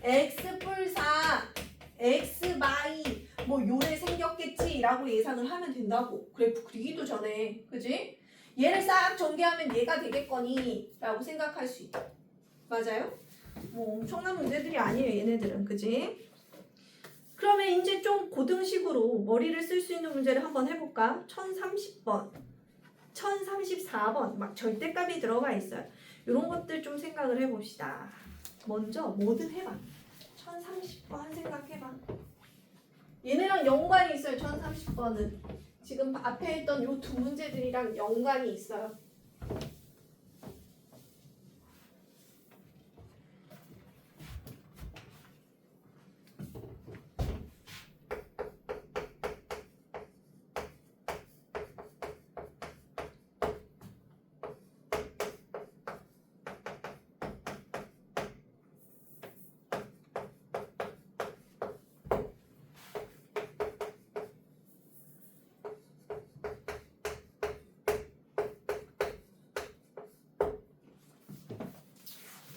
x 뿔 4 x 마이 뭐 요래 생겼겠지 라고 예상을 하면 된다고. 그래프 그리기도 전에. 그지? 얘를 싹 전개하면 얘가 되겠거니 라고 생각할 수 있다. 맞아요? 뭐 엄청난 문제들이 아니에요 얘네들은. 그지? 그러면 이제 좀 고등식으로 머리를 쓸 수 있는 문제를 한번 해볼까? 1030번 1034번 막 절대값이 들어가 있어요. 이런 것들 좀 생각을 해봅시다. 먼저 뭐든 해봐. 1030번 생각해봐. 얘네랑 연관이 있어요. 1030번은 지금 앞에 했던 요 두 문제들이랑 연관이 있어요.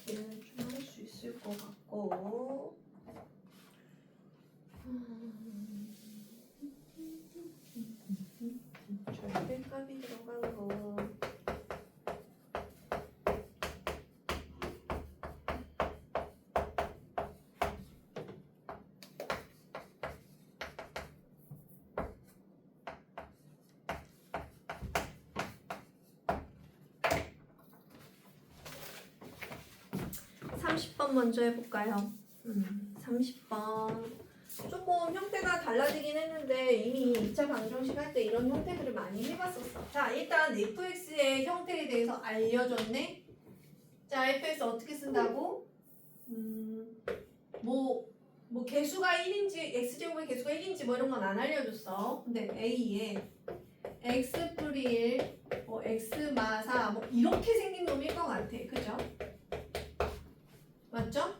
얘는 좀 할 수 있을 것 같고 절대값이 들어간 거 30번 먼저 해볼까요? 30번 조금 형태가 달라지긴 했는데 이미 2차 방정식 할 때 이런 형태들을 많이 해봤었어. 자, 일단 fx의 형태에 대해서 알려줬네. 자, fx 어떻게 쓴다고? 뭐 개수가 1인지 x제곱의 개수가 1인지 뭐 이런 건 안 알려줬어. 근데 a에 x 플 1, 뭐 x 마사 뭐 이렇게 생긴 놈일 것 같아. 그죠? 맞죠?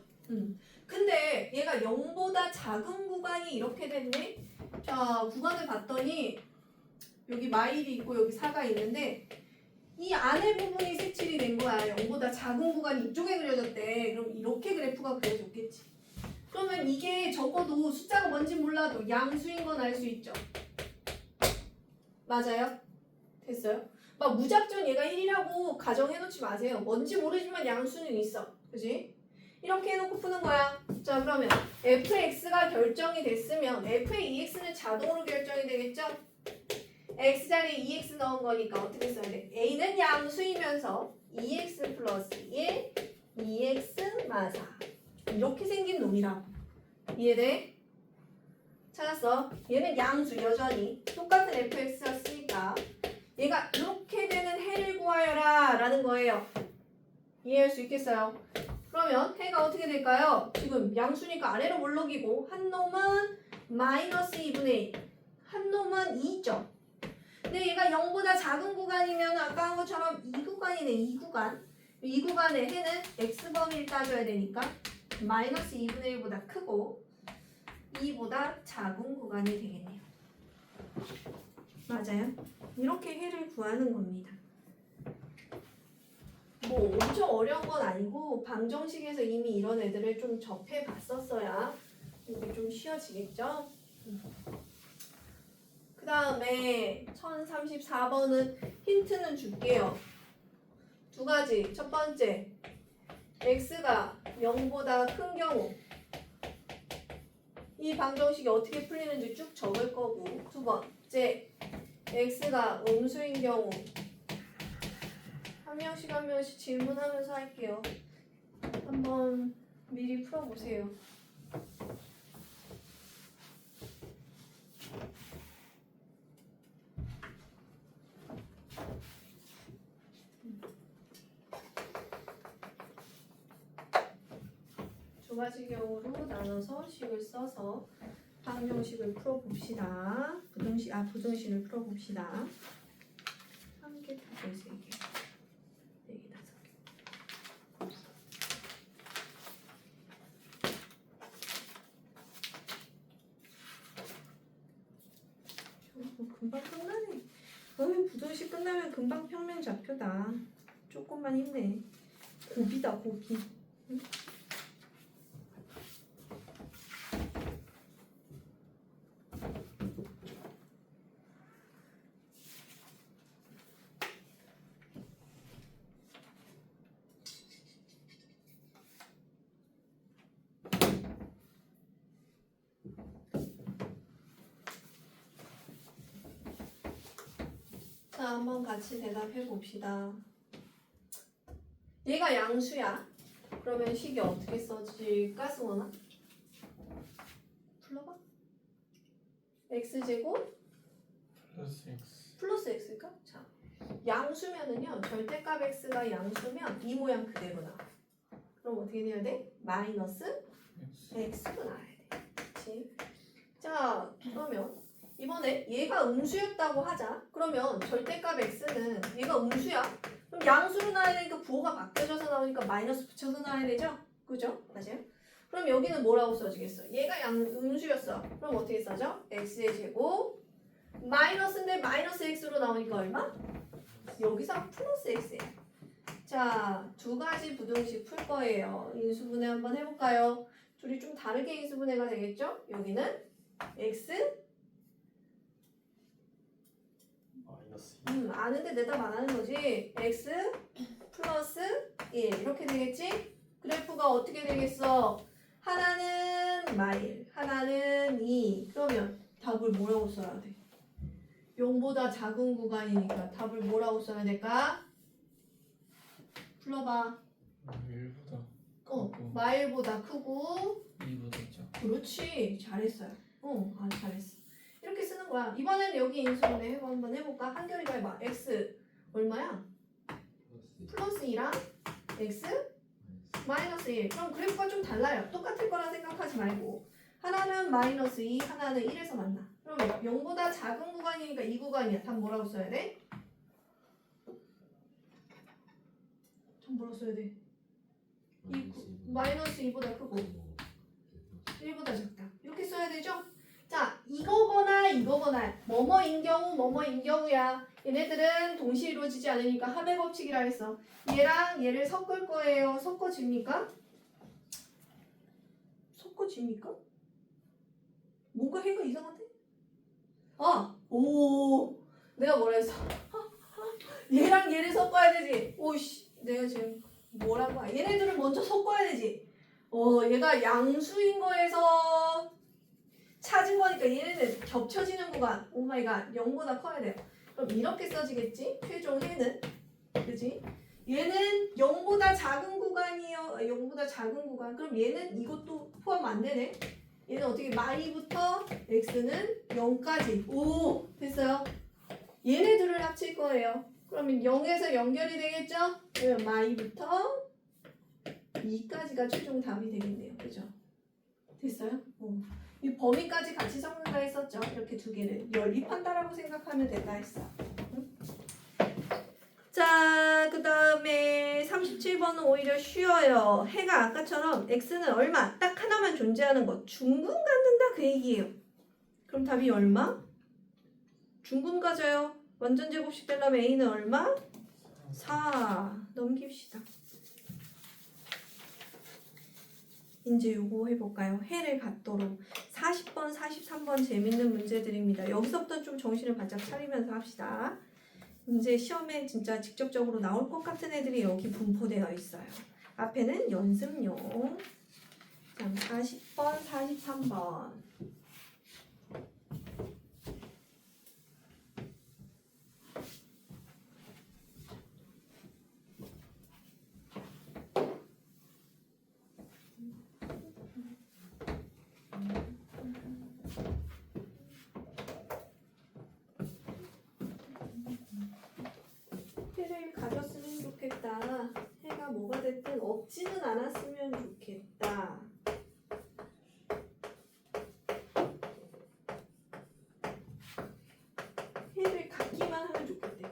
근데 얘가 0보다 작은 구간이 이렇게 됐네? 자, 구간을 봤더니 여기 마일이 있고 여기 4가 있는데 이 안에 부분이 색칠이 된 거야. 0보다 작은 구간이 이쪽에 그려졌대. 그럼 이렇게 그래프가 그려졌겠지. 그러면 이게 적어도 숫자가 뭔지 몰라도 양수인 건 알 수 있죠. 맞아요? 됐어요? 막 무작정 얘가 1이라고 가정해놓지 마세요. 뭔지 모르지만 양수는 있어. 그지? 이렇게 해놓고 푸는 거야. 자, 그러면 fx가 결정이 됐으면 f의 ex는 자동으로 결정이 되겠죠? x자리에 2x 넣은 거니까 어떻게 써야 돼? a는 양수이면서 2x 플러스 1, 2x 마사. 이렇게 생긴 놈이라고. 이해돼? 찾았어? 얘는 양수 여전히 똑같은 fx였으니까 얘가 이렇게 되는 해를 구하여라 라는 거예요. 이해할 수 있겠어요? 그러면 해가 어떻게 될까요? 지금 양수니까 아래로 몰록이고 한 놈은 마이너스 2분의 1, 한 놈은 2죠. 근데 얘가 0보다 작은 구간이면 아까 한 것처럼 이 구간이네. 이 구간. 이 구간의 해는 x범위를 따져야 되니까 마이너스 2분의 1보다 크고 2보다 작은 구간이 되겠네요. 맞아요? 이렇게 해를 구하는 겁니다. 뭐 엄청 어려운 건 아니고 방정식에서 이미 이런 애들을 좀 접해봤었어야 이게 좀 쉬워지겠죠? 그 다음에 1034번은 힌트는 줄게요. 두 가지. 첫 번째, x가 0보다 큰 경우 이 방정식이 어떻게 풀리는지 쭉 적을 거고, 두 번째, x가 음수인 경우 한 명씩 질문하면서 할게요. 한번 미리 풀어보세요. 두 가지 경우로 나눠서 식을 써서 방정식을 풀어봅시다. 부등식을 풀어봅시다. 1개, 2개, 3개, 4개, 5개. 금방 끝나네. 부등식 끝나면 금방 평면 좌표다. 조금만 힘내. 고비다, 고비. 응? 자, 한번 같이 대답해 봅시다. 얘가 양수야. 그러면 식이 어떻게 써질까, 승원아? 불러봐. x제곱 플러스 x. 플러스 x일까? 자, 양수면은요, 절대값 x가 양수면 이 모양 그대로 나와. 그럼 어떻게 돼야 돼? 마이너스 x로 나와야 돼. 그치? 자, 그러면 이번에 얘가 음수였다고 하자. 그러면 절대값 x는 얘가 음수야. 그럼 양수로 나와야 되니까 부호가 바뀌어져서 나오니까 마이너스 붙여서 나와야 되죠? 그죠? 맞아요? 그럼 여기는 뭐라고 써지겠어? 얘가 음수였어. 그럼 어떻게 써져? x의 제곱 마이너스인데 마이너스 x로 나오니까 얼마? 여기서 플러스 x예요. 자, 두 가지 부등식 풀 거예요. 인수분해 한번 해볼까요? 둘이 좀 다르게 인수분해가 되겠죠? 여기는 x 마이너스 아는데 대답 안 하는 거지. x 플러스 1 이렇게 되겠지? 그래프가 어떻게 되겠어? 하나는 마일, 하나는 2. 그러면 답을 뭐라고 써야 돼? 0보다 작은 구간이니까 답을 뭐라고 써야 될까? 불러봐. 1보다 마일보다 크고 2보다 작고. 그렇지. 잘했어요. 아주 잘했어. 이렇게 쓰는 거야. 이번에는 여기 인수분해 한번 해볼까? 한결이가 해봐. x 얼마야? 플러스 2랑 x 마이너스 1. 그럼 그래프가 좀 달라요. 똑같을 거라 생각하지 말고. 하나는 마이너스 2, 하나는 1에서 만나. 그러면 0보다 작은 구간이니까 이 구간이야. 답 뭐라고 써야 돼? 답 뭐라고 써야 돼? 마이너스 2보다 크고 1보다 작다. 이렇게 써야 되죠? 자, 이거거나 이거 이거거나 뭐뭐인 경우 뭐뭐인 경우야. 얘네들은 동시에 이루어지지 않으니까 합의 법칙이라 했어. 얘랑 얘를 섞을 거예요. 섞어집니까? 섞어집니까? 뭔가 해가 이상한데? 내가 뭐라 했어? 얘랑 얘를 섞어야 되지. 오씨, 내가 지금 뭐라고 해? 얘네들을 먼저 섞어야 되지. 얘가 양수인 거에서 찾은 거니까 얘네들 겹쳐지는 구간. 오 마이 갓, 0보다 커야 돼요. 그럼 이렇게 써지겠지? 최종 해는. 그지? 얘는 0보다 작은 구간이요. 0보다 작은 구간. 그럼 얘는 이것도 포함 안 되네. 얘는 어떻게 마이부터 x는 0까지. 오, 됐어요. 얘네들을 합칠 거예요. 그러면 0에서 연결이 되겠죠? 그러면 마이부터 2까지가 최종 답이 되겠네요. 그죠? 됐어요? 이 범위까지 같이 섞는다 했었죠. 이렇게 두 개를 연립한다라고 생각하면 된다 했어. 자, 그 다음에 37번은 오히려 쉬워요. 해가 아까처럼 x는 얼마? 딱 하나만 존재하는 것. 중근 갖는다 그 얘기예요. 그럼 답이 얼마? 중근 가져요. 완전 제곱식 되려면 a는 얼마? 4. 넘깁시다. 이제 요거 해볼까요? 해를 갖도록 40번, 43번 재밌는 문제들입니다. 여기서부터 좀 정신을 바짝 차리면서 합시다. 이제 시험에 진짜 직접적으로 나올 것 같은 애들이 여기 분포되어 있어요. 앞에는 연습용. 40번, 43번. 해를 가졌으면 좋겠다. 해가 뭐가 됐든 없지는 않았으면 좋겠다. 해를 갖기만 하면 좋겠대.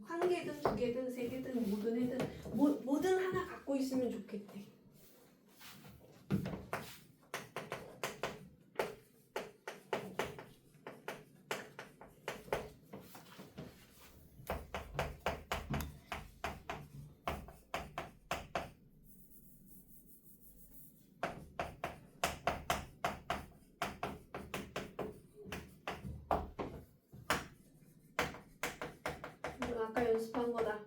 한 개든 두 개든 세 개든 뭐든 해든 뭐든 하나 갖고 있으면 좋겠대. 이건 아까 연습한 거다.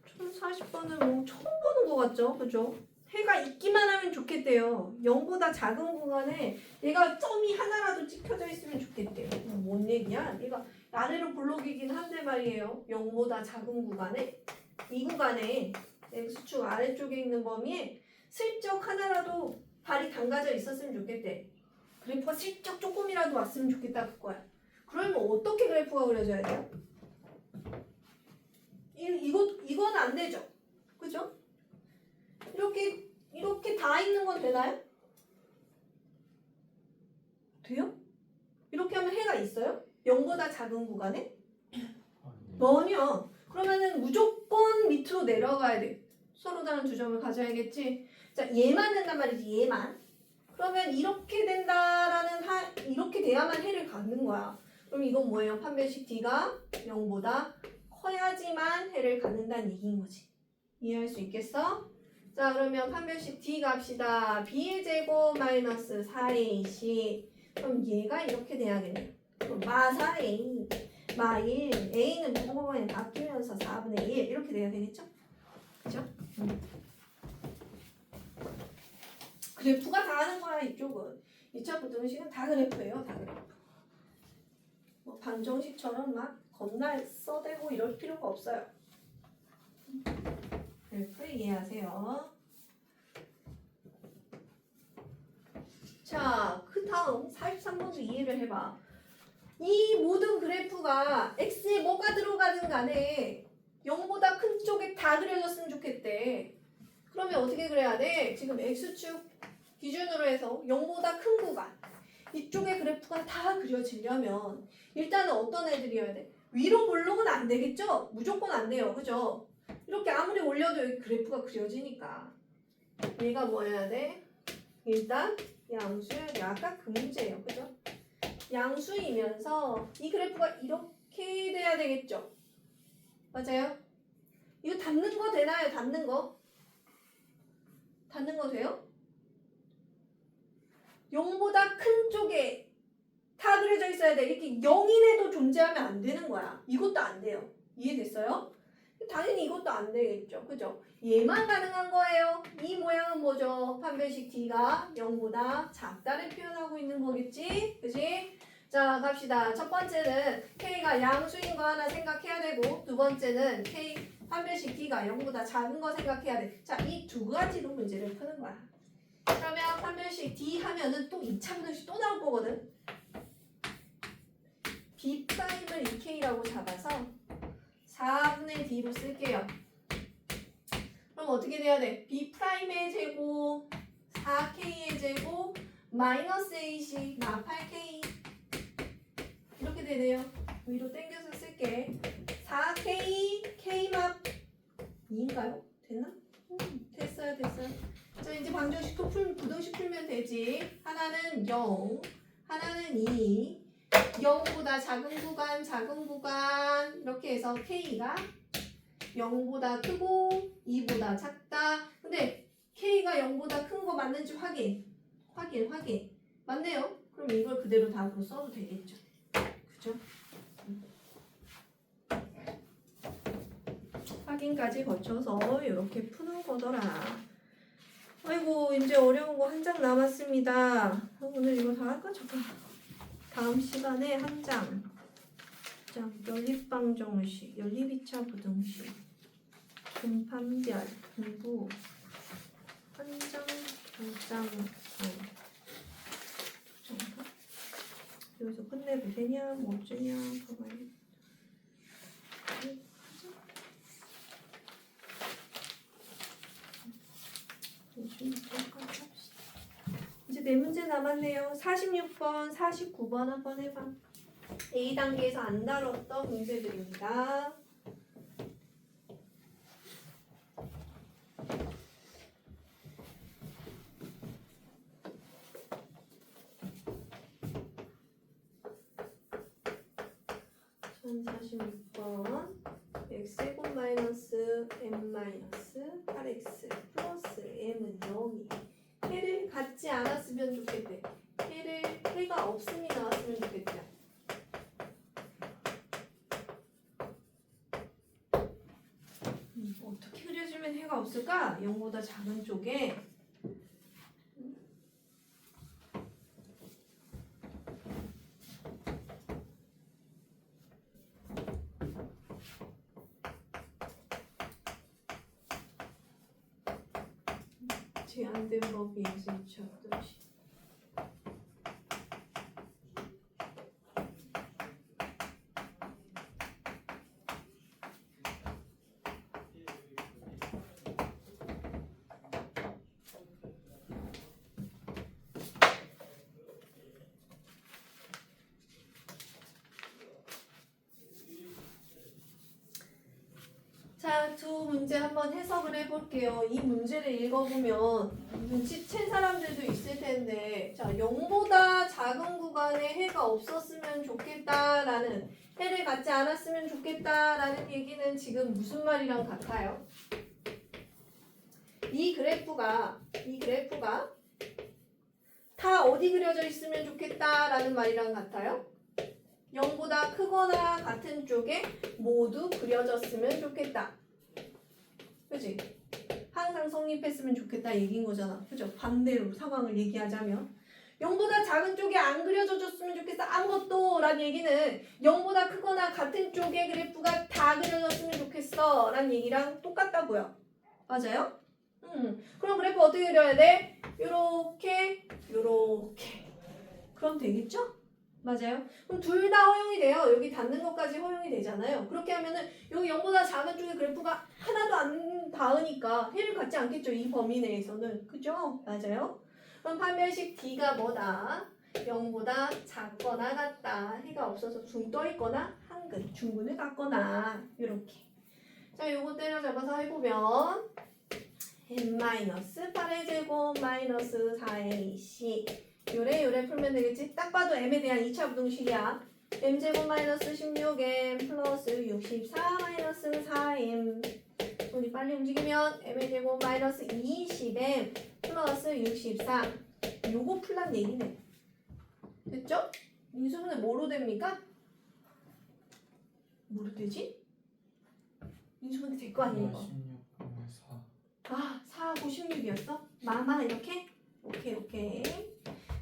총 40번은 뭐 처음 보는 것 같죠? 그죠? 해가 있기만 하면 좋겠대요. 0보다 작은 구간에 얘가 점이 하나라도 찍혀져 있으면 좋겠대요. 뭔 얘기야? 얘가 아래로 볼록이긴 한데 말이에요. 0보다 작은 구간에 이 구간에 x축 아래쪽에 있는 범위에 슬쩍 하나라도 발이 담가져 있었으면 좋겠대. 그래프가 슬쩍 조금이라도 왔으면 좋겠다 그거야. 그러면 어떻게 그래프가 그려져야 돼요? 이건 안 되죠. 그죠? 이렇게 다 있는 건 되나요? 돼요? 이렇게 하면 해가 있어요? 0보다 작은 구간에? 전혀. 그러면은 무조건 밑으로 내려가야 돼. 서로 다른 두 점을 가져야겠지. 자, 얘만 된단 말이지. 얘만. 그러면 이렇게 된다라는 이렇게 돼야만 해를 갖는 거야. 그럼 이건 뭐예요? 판별식 D가 0보다 커야지만 해를 갖는다는 얘기인 거지. 이해할 수 있겠어? 자, 그러면 판별식 D 갑시다. B의 제곱 마이너스 4AC. 그럼 얘가 이렇게 돼야겠네. 그럼 마4A, 마1, A는 부분에 바뀌면서 4분의 1 이렇게 돼야 되겠죠? 그죠? 그래프가 다 하는 거야, 이쪽은. 2차 부등식은 다 그래프예요, 다 그래프. 뭐 방정식처럼 막 겁나 써대고 이럴 필요가 없어요. 그래프 이해하세요. 자, 그 다음 43번도 이해를 해봐. 이 모든 그래프가 x에 뭐가 들어가든 간에 0보다 큰 쪽에 다 그려졌으면 좋겠대. 그러면 어떻게 그래야 돼? 지금 x축 기준으로 해서 0보다 큰 구간. 이쪽에 그래프가 다 그려지려면 일단은 어떤 애들이어야 돼? 위로 볼록은 안 되겠죠? 무조건 안 돼요. 그죠? 이렇게 아무리 올려도 여기 그래프가 그려지니까 얘가 뭐여야 돼? 일단 양수야. 아까 그 문제예요. 그죠? 양수이면서 이 그래프가 이렇게 돼야 되겠죠? 맞아요? 이거 닿는 거 되나요? 닿는 거? 닿는 거 돼요? 0보다 큰 쪽에 다 그려져 있어야 돼. 이렇게 0인에도 존재하면 안 되는 거야. 이것도 안 돼요. 이해됐어요? 당연히 이것도 안 되겠죠. 그죠? 얘만 가능한 거예요. 이 모양은 뭐죠? 판별식 D가 0보다 작다를 표현하고 있는 거겠지? 그지? 자, 갑시다. 첫 번째는 K가 양수인 거 하나 생각해야 되고, 두 번째는 K 판별식 D가 0보다 작은 거 생각해야 돼. 자, 이 두 가지로 문제를 푸는 거야. 그러면 판별식 D 하면은 또 2차 부등식 또 나올 거거든. B'을 2K라고 잡아서 4분의 D로 쓸게요. 그럼 어떻게 돼야 돼? B'의 제곱 4K의 제곱 마이너스 8이 나 8K 이렇게 되네요. 위로 당겨서 쓸게. 4K K막 2인가요? 됐나? 됐어요. 자, 이제 방정식 부등식 풀면 되지. 하나는 0, 하나는 2. 0보다 작은 구간 이렇게 해서 K가 0보다 크고 2보다 작다. 근데 K가 0보다 큰 거 맞는지 확인. 맞네요. 그럼 이걸 그대로 답으로 써도 되겠죠. 그죠? 확인까지 거쳐서 이렇게 푸는 거더라. 아이고 이제 어려운 거 한 장 남았습니다. 오늘 이거 다 할까? 잠깐. 다음 시간에 한 장. 연립방정식, 연립 2차 부등식, 분판별, 분부, 한 장, 두 장, 여기서 끝내도 되냐, 뭐 어쩌냐, 봐봐요. 이제 네 문제 남았네요. 46번, 49번 한번 해봐. A단계에서 안 다뤘던 문제들입니다. 전 46번 x제곱 마이너스 m 마이너스 8x 플러스 m은 0이 해를 갖지 않았으면 좋겠대. 해가 없음이 나왔으면 좋겠대. 어떻게 그려주면 해가 없을까? 0보다 작은 쪽에 제한된 법이 있을죠. 자, 두 문제 한번 해석을 해볼게요. 이 문제를 읽어보면 눈치챈 사람들도 있을 텐데, 자, 0보다 작은 구간에 해가 없었으면 좋겠다라는, 해를 갖지 않았으면 좋겠다라는 얘기는 지금 무슨 말이랑 같아요? 이 그래프가 다 어디 그려져 있으면 좋겠다라는 말이랑 같아요? 0보다 크거나 같은 쪽에 모두 그려졌으면 좋겠다. 그치? 항상 성립했으면 좋겠다 얘기인 거잖아. 그죠? 반대로 상황을 얘기하자면 0보다 작은 쪽에 안 그려져 줬으면 좋겠어. 아무것도 라는 얘기는 0보다 크거나 같은 쪽에 그래프가 다 그려졌으면 좋겠어 라는 얘기랑 똑같다고요. 맞아요? 그럼 그래프 어떻게 그려야 돼? 요렇게 그럼 되겠죠? 맞아요? 그럼 둘 다 허용이 돼요. 여기 닿는 것까지 허용이 되잖아요. 그렇게 하면은 여기 0보다 작은 쪽의 그래프가 하나도 안 닿으니까 해를 갖지 않겠죠. 이 범위 내에서는. 그죠? 맞아요? 그럼 판별식 D가 뭐다? 0보다 작거나 같다. 해가 없어서 둥 떠 있거나 한근, 중근을 갖거나 이렇게. 자, 요거 때려잡아서 해보면 n-8의 제곱 마이너스 4a c 요래 풀면 되겠지? 딱 봐도 m에 대한 2차 부등식이야. m제곱 마이너스 16m 플러스 64 마이너스 4m 손이 빨리 움직이면 m의 제곱 마이너스 20m 플러스 64 요거 풀란 얘기네. 됐죠? 인수분해 뭐로 됩니까? 뭐로 되지? 인수분해 될 거 아니에요 이거. 16, 4. 아 4하고 16이었어? 마마 이렇게? 오케이.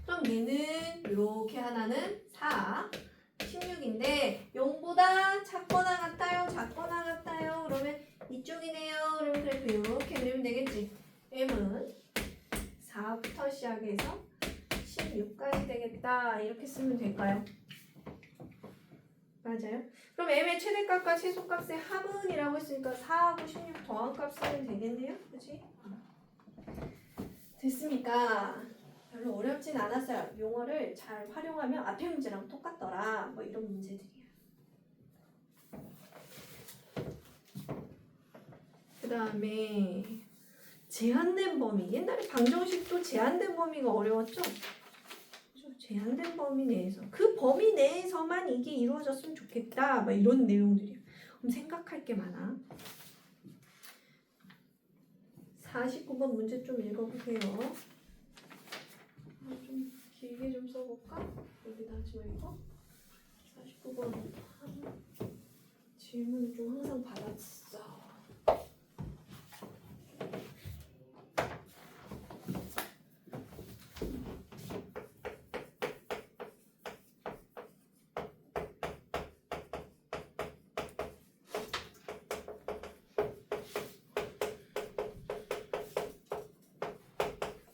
그럼 얘는 이렇게 하나는 4 16인데 0보다 작거나 같아요? 작거나 같아요? 그러면 이쪽이네요. 그러면 그래프 이렇게 그리면 되겠지. m은 4부터 시작해서 16까지 되겠다. 이렇게 쓰면 될까요? 맞아요. 그럼 m의 최대값과 최소값의 합은이라고 했으니까 4하고 16 더한 값 쓰면 되겠네요. 그치? 됐습니까? 별로 어렵진 않았어요. 용어를 잘 활용하면 앞에 문제랑 똑같더라. 뭐 이런 문제들이야. 그 다음에 제한된 범위. 옛날에 방정식도 제한된 범위가 어려웠죠? 제한된 범위 내에서 그 범위 내에서만 이게 이루어졌으면 좋겠다. 막 이런 내용들이야. 그럼 생각할 게 많아. 49번 문제 좀 읽어보세요. 좀 길게 좀 써볼까? 여기다 하지 말고 49번 질문을 좀 항상 받았어.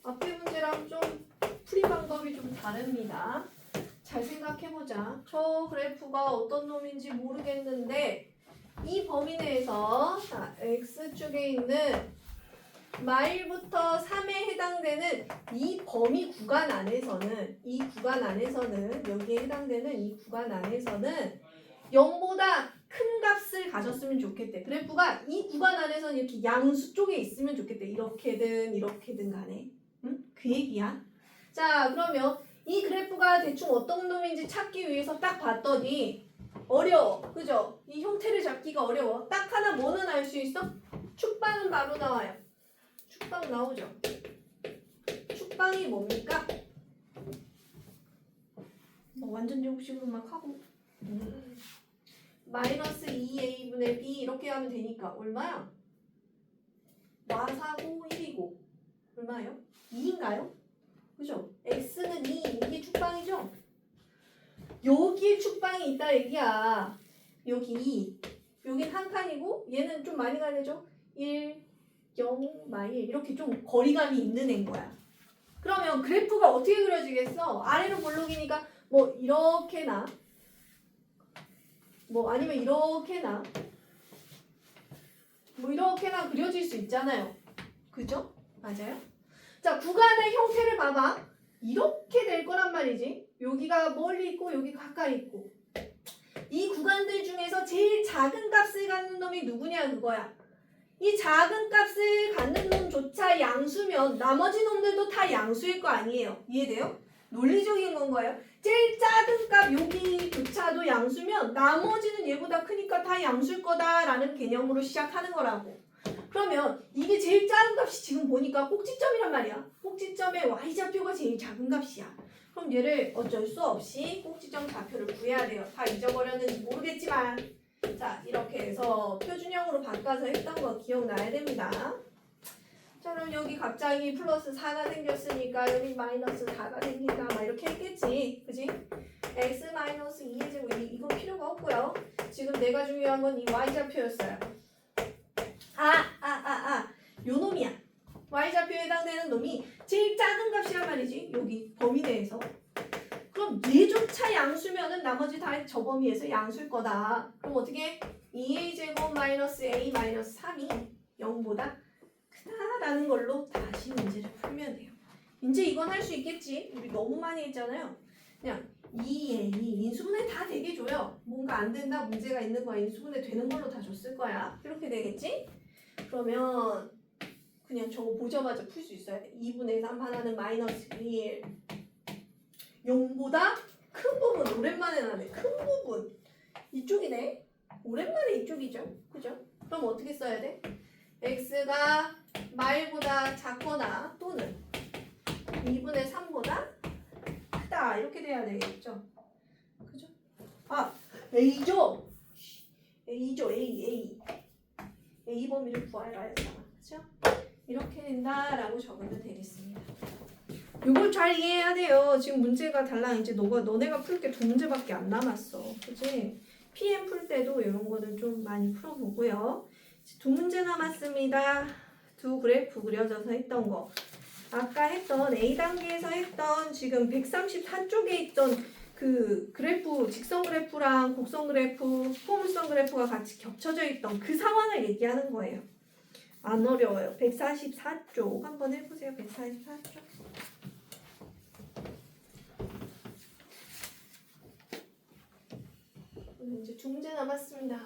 앞에 문제랑 좀 풀이 방법이 좀 다릅니다. 잘 생각해보자. 저 그래프가 어떤 놈인지 모르겠는데 이 범위 내에서 자, X축에 있는 마일부터 3에 해당되는 이 범위 구간 안에서는 여기에 해당되는 이 구간 안에서는 0보다 큰 값을 가졌으면 좋겠대. 그래프가 이 구간 안에서는 이렇게 양수 쪽에 있으면 좋겠대. 이렇게든 간에. 응? 그 얘기야. 자, 그러면 이 그래프가 대충 어떤 놈인지 찾기 위해서 딱 봤더니 어려워. 그죠? 이 형태를 잡기가 어려워. 딱 하나 뭐는 알 수 있어? 축방은 바로 나와요. 축방 나오죠? 축방이 뭡니까? 뭐 완전 제곱식으로 막 하고 마이너스 2a분의 b 이렇게 하면 되니까 얼마야? 마사고 1이고 얼마예요? 2인가요? 그죠? x는 2, 이게 축방이죠? 여기에 축방이 있다 얘기야. 여기 2, 여긴 한 칸이고 얘는 좀 많이 가려죠? 1, 0, 마일 이렇게 좀 거리감이 있는 애인 거야. 그러면 그래프가 어떻게 그려지겠어? 아래로 볼록이니까 뭐 이렇게나 뭐 아니면 이렇게나 뭐 이렇게나 그려질 수 있잖아요. 그죠? 맞아요? 자, 구간의 형태를 봐봐. 이렇게 될 거란 말이지. 여기가 멀리 있고 여기 가까이 있고. 이 구간들 중에서 제일 작은 값을 갖는 놈이 누구냐 그거야. 이 작은 값을 갖는 놈조차 양수면 나머지 놈들도 다 양수일 거 아니에요. 이해돼요? 논리적인 건가요? 제일 작은 값 여기조차도 양수면 나머지는 얘보다 크니까 다 양수일 거다라는 개념으로 시작하는 거라고. 그러면 이게 제일 작은 값이 지금 보니까 꼭지점이란 말이야. 꼭지점의 y좌표가 제일 작은 값이야. 그럼 얘를 어쩔 수 없이 꼭지점 좌표를 구해야 돼요. 다 잊어버렸는지 모르겠지만 자, 이렇게 해서 표준형으로 바꿔서 했던 거 기억나야 됩니다. 자, 그럼 여기 갑자기 플러스 4가 생겼으니까 여기 마이너스 4가 생긴다 막 이렇게 했겠지. 그지? x 마이너스 2의 제곱 이건 필요가 없고요. 지금 내가 중요한 건 이 y좌표였어요. 요 놈이야. y좌표에 해당되는 놈이 제일 작은 값이란 말이지. 여기 범위 내에서. 그럼 얘조차 양수면은 나머지 다 저 범위에서 양수일 거다. 그럼 어떻게? 2a 제곱 마이너스 a 마이너스 3이 0보다 크다라는 걸로 다시 문제를 풀면 돼요. 이제 이건 할 수 있겠지. 우리 너무 많이 했잖아요. 그냥 2A 인수분해 다 되게 줘요. 뭔가 안 된다 문제가 있는 거야. 인수분해 되는 걸로 다 줬을 거야. 이렇게 되겠지? 그러면 그냥 저거 보자마자 풀 수 있어야 돼. 2분의 3 하나는 마이너스 1. 0보다 큰 부분 오랜만에 나네. 큰 부분 이쪽이네. 오랜만에 이쪽이죠. 그죠? 그럼 어떻게 써야 돼? x가 말보다 작거나 또는 2분의 3보다 크다 이렇게 돼야 되겠죠. 그죠? 아 a죠. a죠. A 범위를 구하라 했잖아. 그죠? 이렇게 된다라고 적으면 되겠습니다. 이걸 잘 이해해야 돼요. 지금 문제가 달라. 이제 너네가 풀 게 2문제밖에 안 남았어. 그치? PM 풀 때도 이런 거는 좀 많이 풀어보고요. 2문제 남았습니다. 두 그래프 그려져서 했던 거. 아까 했던 A단계에서 했던 지금 134쪽에 있던 그 그래프, 직선 그래프랑 곡선 그래프, 포물선 그래프가 같이 겹쳐져 있던 그 상황을 얘기하는 거예요. 안 어려워요. 144쪽 한번 해보세요. 144쪽. 이제 2문제 남았습니다.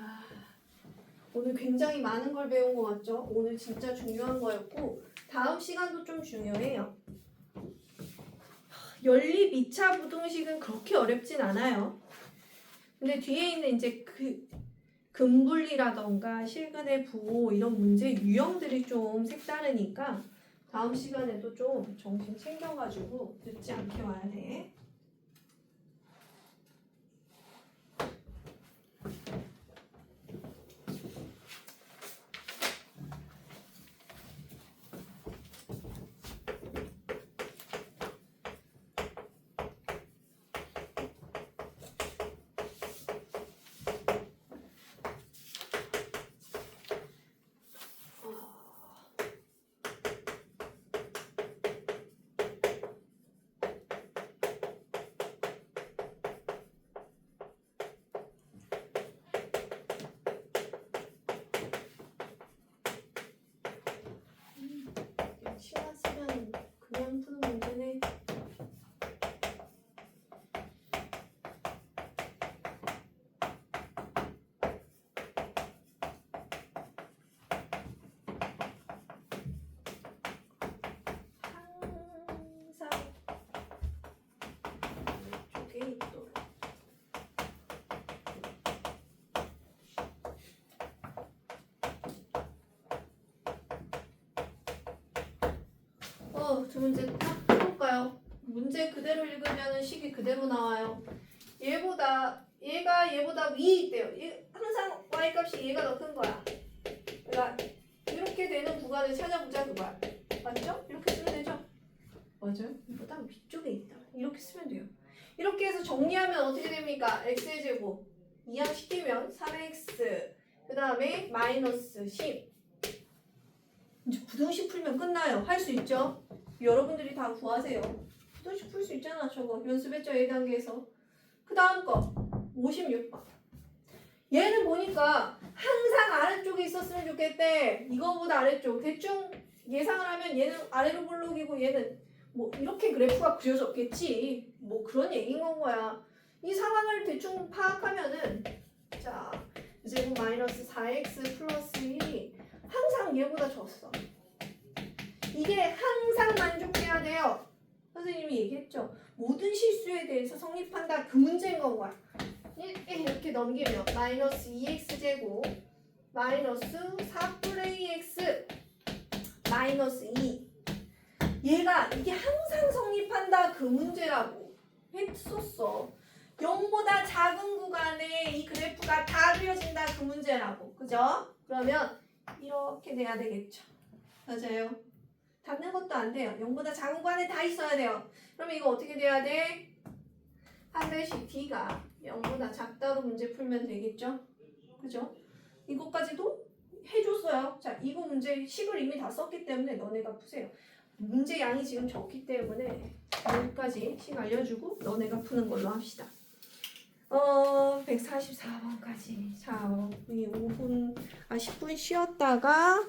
오늘 굉장히 많은 걸 배운 거 맞죠? 오늘 진짜 중요한 거였고 다음 시간도 좀 중요해요. 연립 2차 부등식은 그렇게 어렵진 않아요. 근데 뒤에 있는 이제 그 근분리라던가 실근의 부호 이런 문제 유형들이 좀 색다르니까 다음 시간에도 좀 정신 챙겨가지고 늦지 않게 와야 돼. 시간 쓰면 그냥 푸는 문제네. 항상 이쪽에 있도록. 두 문제 딱 해볼까요? 문제 그대로 읽으면 식이 그대로 나와요. 얘가 얘보다 위에 있대요. 항상 y값이 얘가 더 큰 거야. 그러니까 이렇게 되는 구간을 찾아보자 그거야. 맞죠? 이렇게 쓰면 되죠? 맞아요. 이보다 위쪽에 있다. 이렇게 쓰면 돼요. 이렇게 해서 정리하면 어떻게 됩니까? x의 제곱 이항시키면 3x 그 다음에 마이너스 10 이제 부등식 풀면 끝나요. 할 수 있죠? 여러분들이 다 구하세요. 부등식 풀 수 있잖아. 저거 연습했죠? A단계에서. 그 다음 거 56번. 얘는 보니까 항상 아래쪽에 있었으면 좋겠대. 이거보다 아래쪽. 대충 예상을 하면 얘는 아래로 볼록이고 얘는 뭐 이렇게 그래프가 그려졌겠지. 뭐 그런 얘기인 건 거야. 이 상황을 대충 파악하면은 자 제곱 마이너스 4x 플러스 1이 항상 얘보다 적었어. 이게 항상 만족해야 돼요. 선생님이 얘기했죠. 모든 실수에 대해서 성립한다. 그 문제인 건 거야. 이렇게 넘기면 마이너스 2x제곱 마이너스 4분의 2x 마이너스 2 얘가 이게 항상 성립한다. 그 문제라고 했었어. 0보다 작은 구간에 이 그래프가 다 그려진다. 그 문제라고. 그죠? 그러면 이렇게 돼야 되겠죠. 맞아요. 닿는 것도 안 돼요. 0보다 작은 구간에 다 있어야 돼요. 그럼 이거 어떻게 돼야 돼? 한 대씩 d가 0보다 작다로 문제 풀면 되겠죠? 그죠? 이것까지도 해줬어요. 자, 이거 문제 식을 이미 다 썼기 때문에 너네가 푸세요. 문제 양이 지금 적기 때문에 여기까지 식 알려주고 너네가 푸는 걸로 합시다. 144번까지. 자, 우리 10분 쉬었다가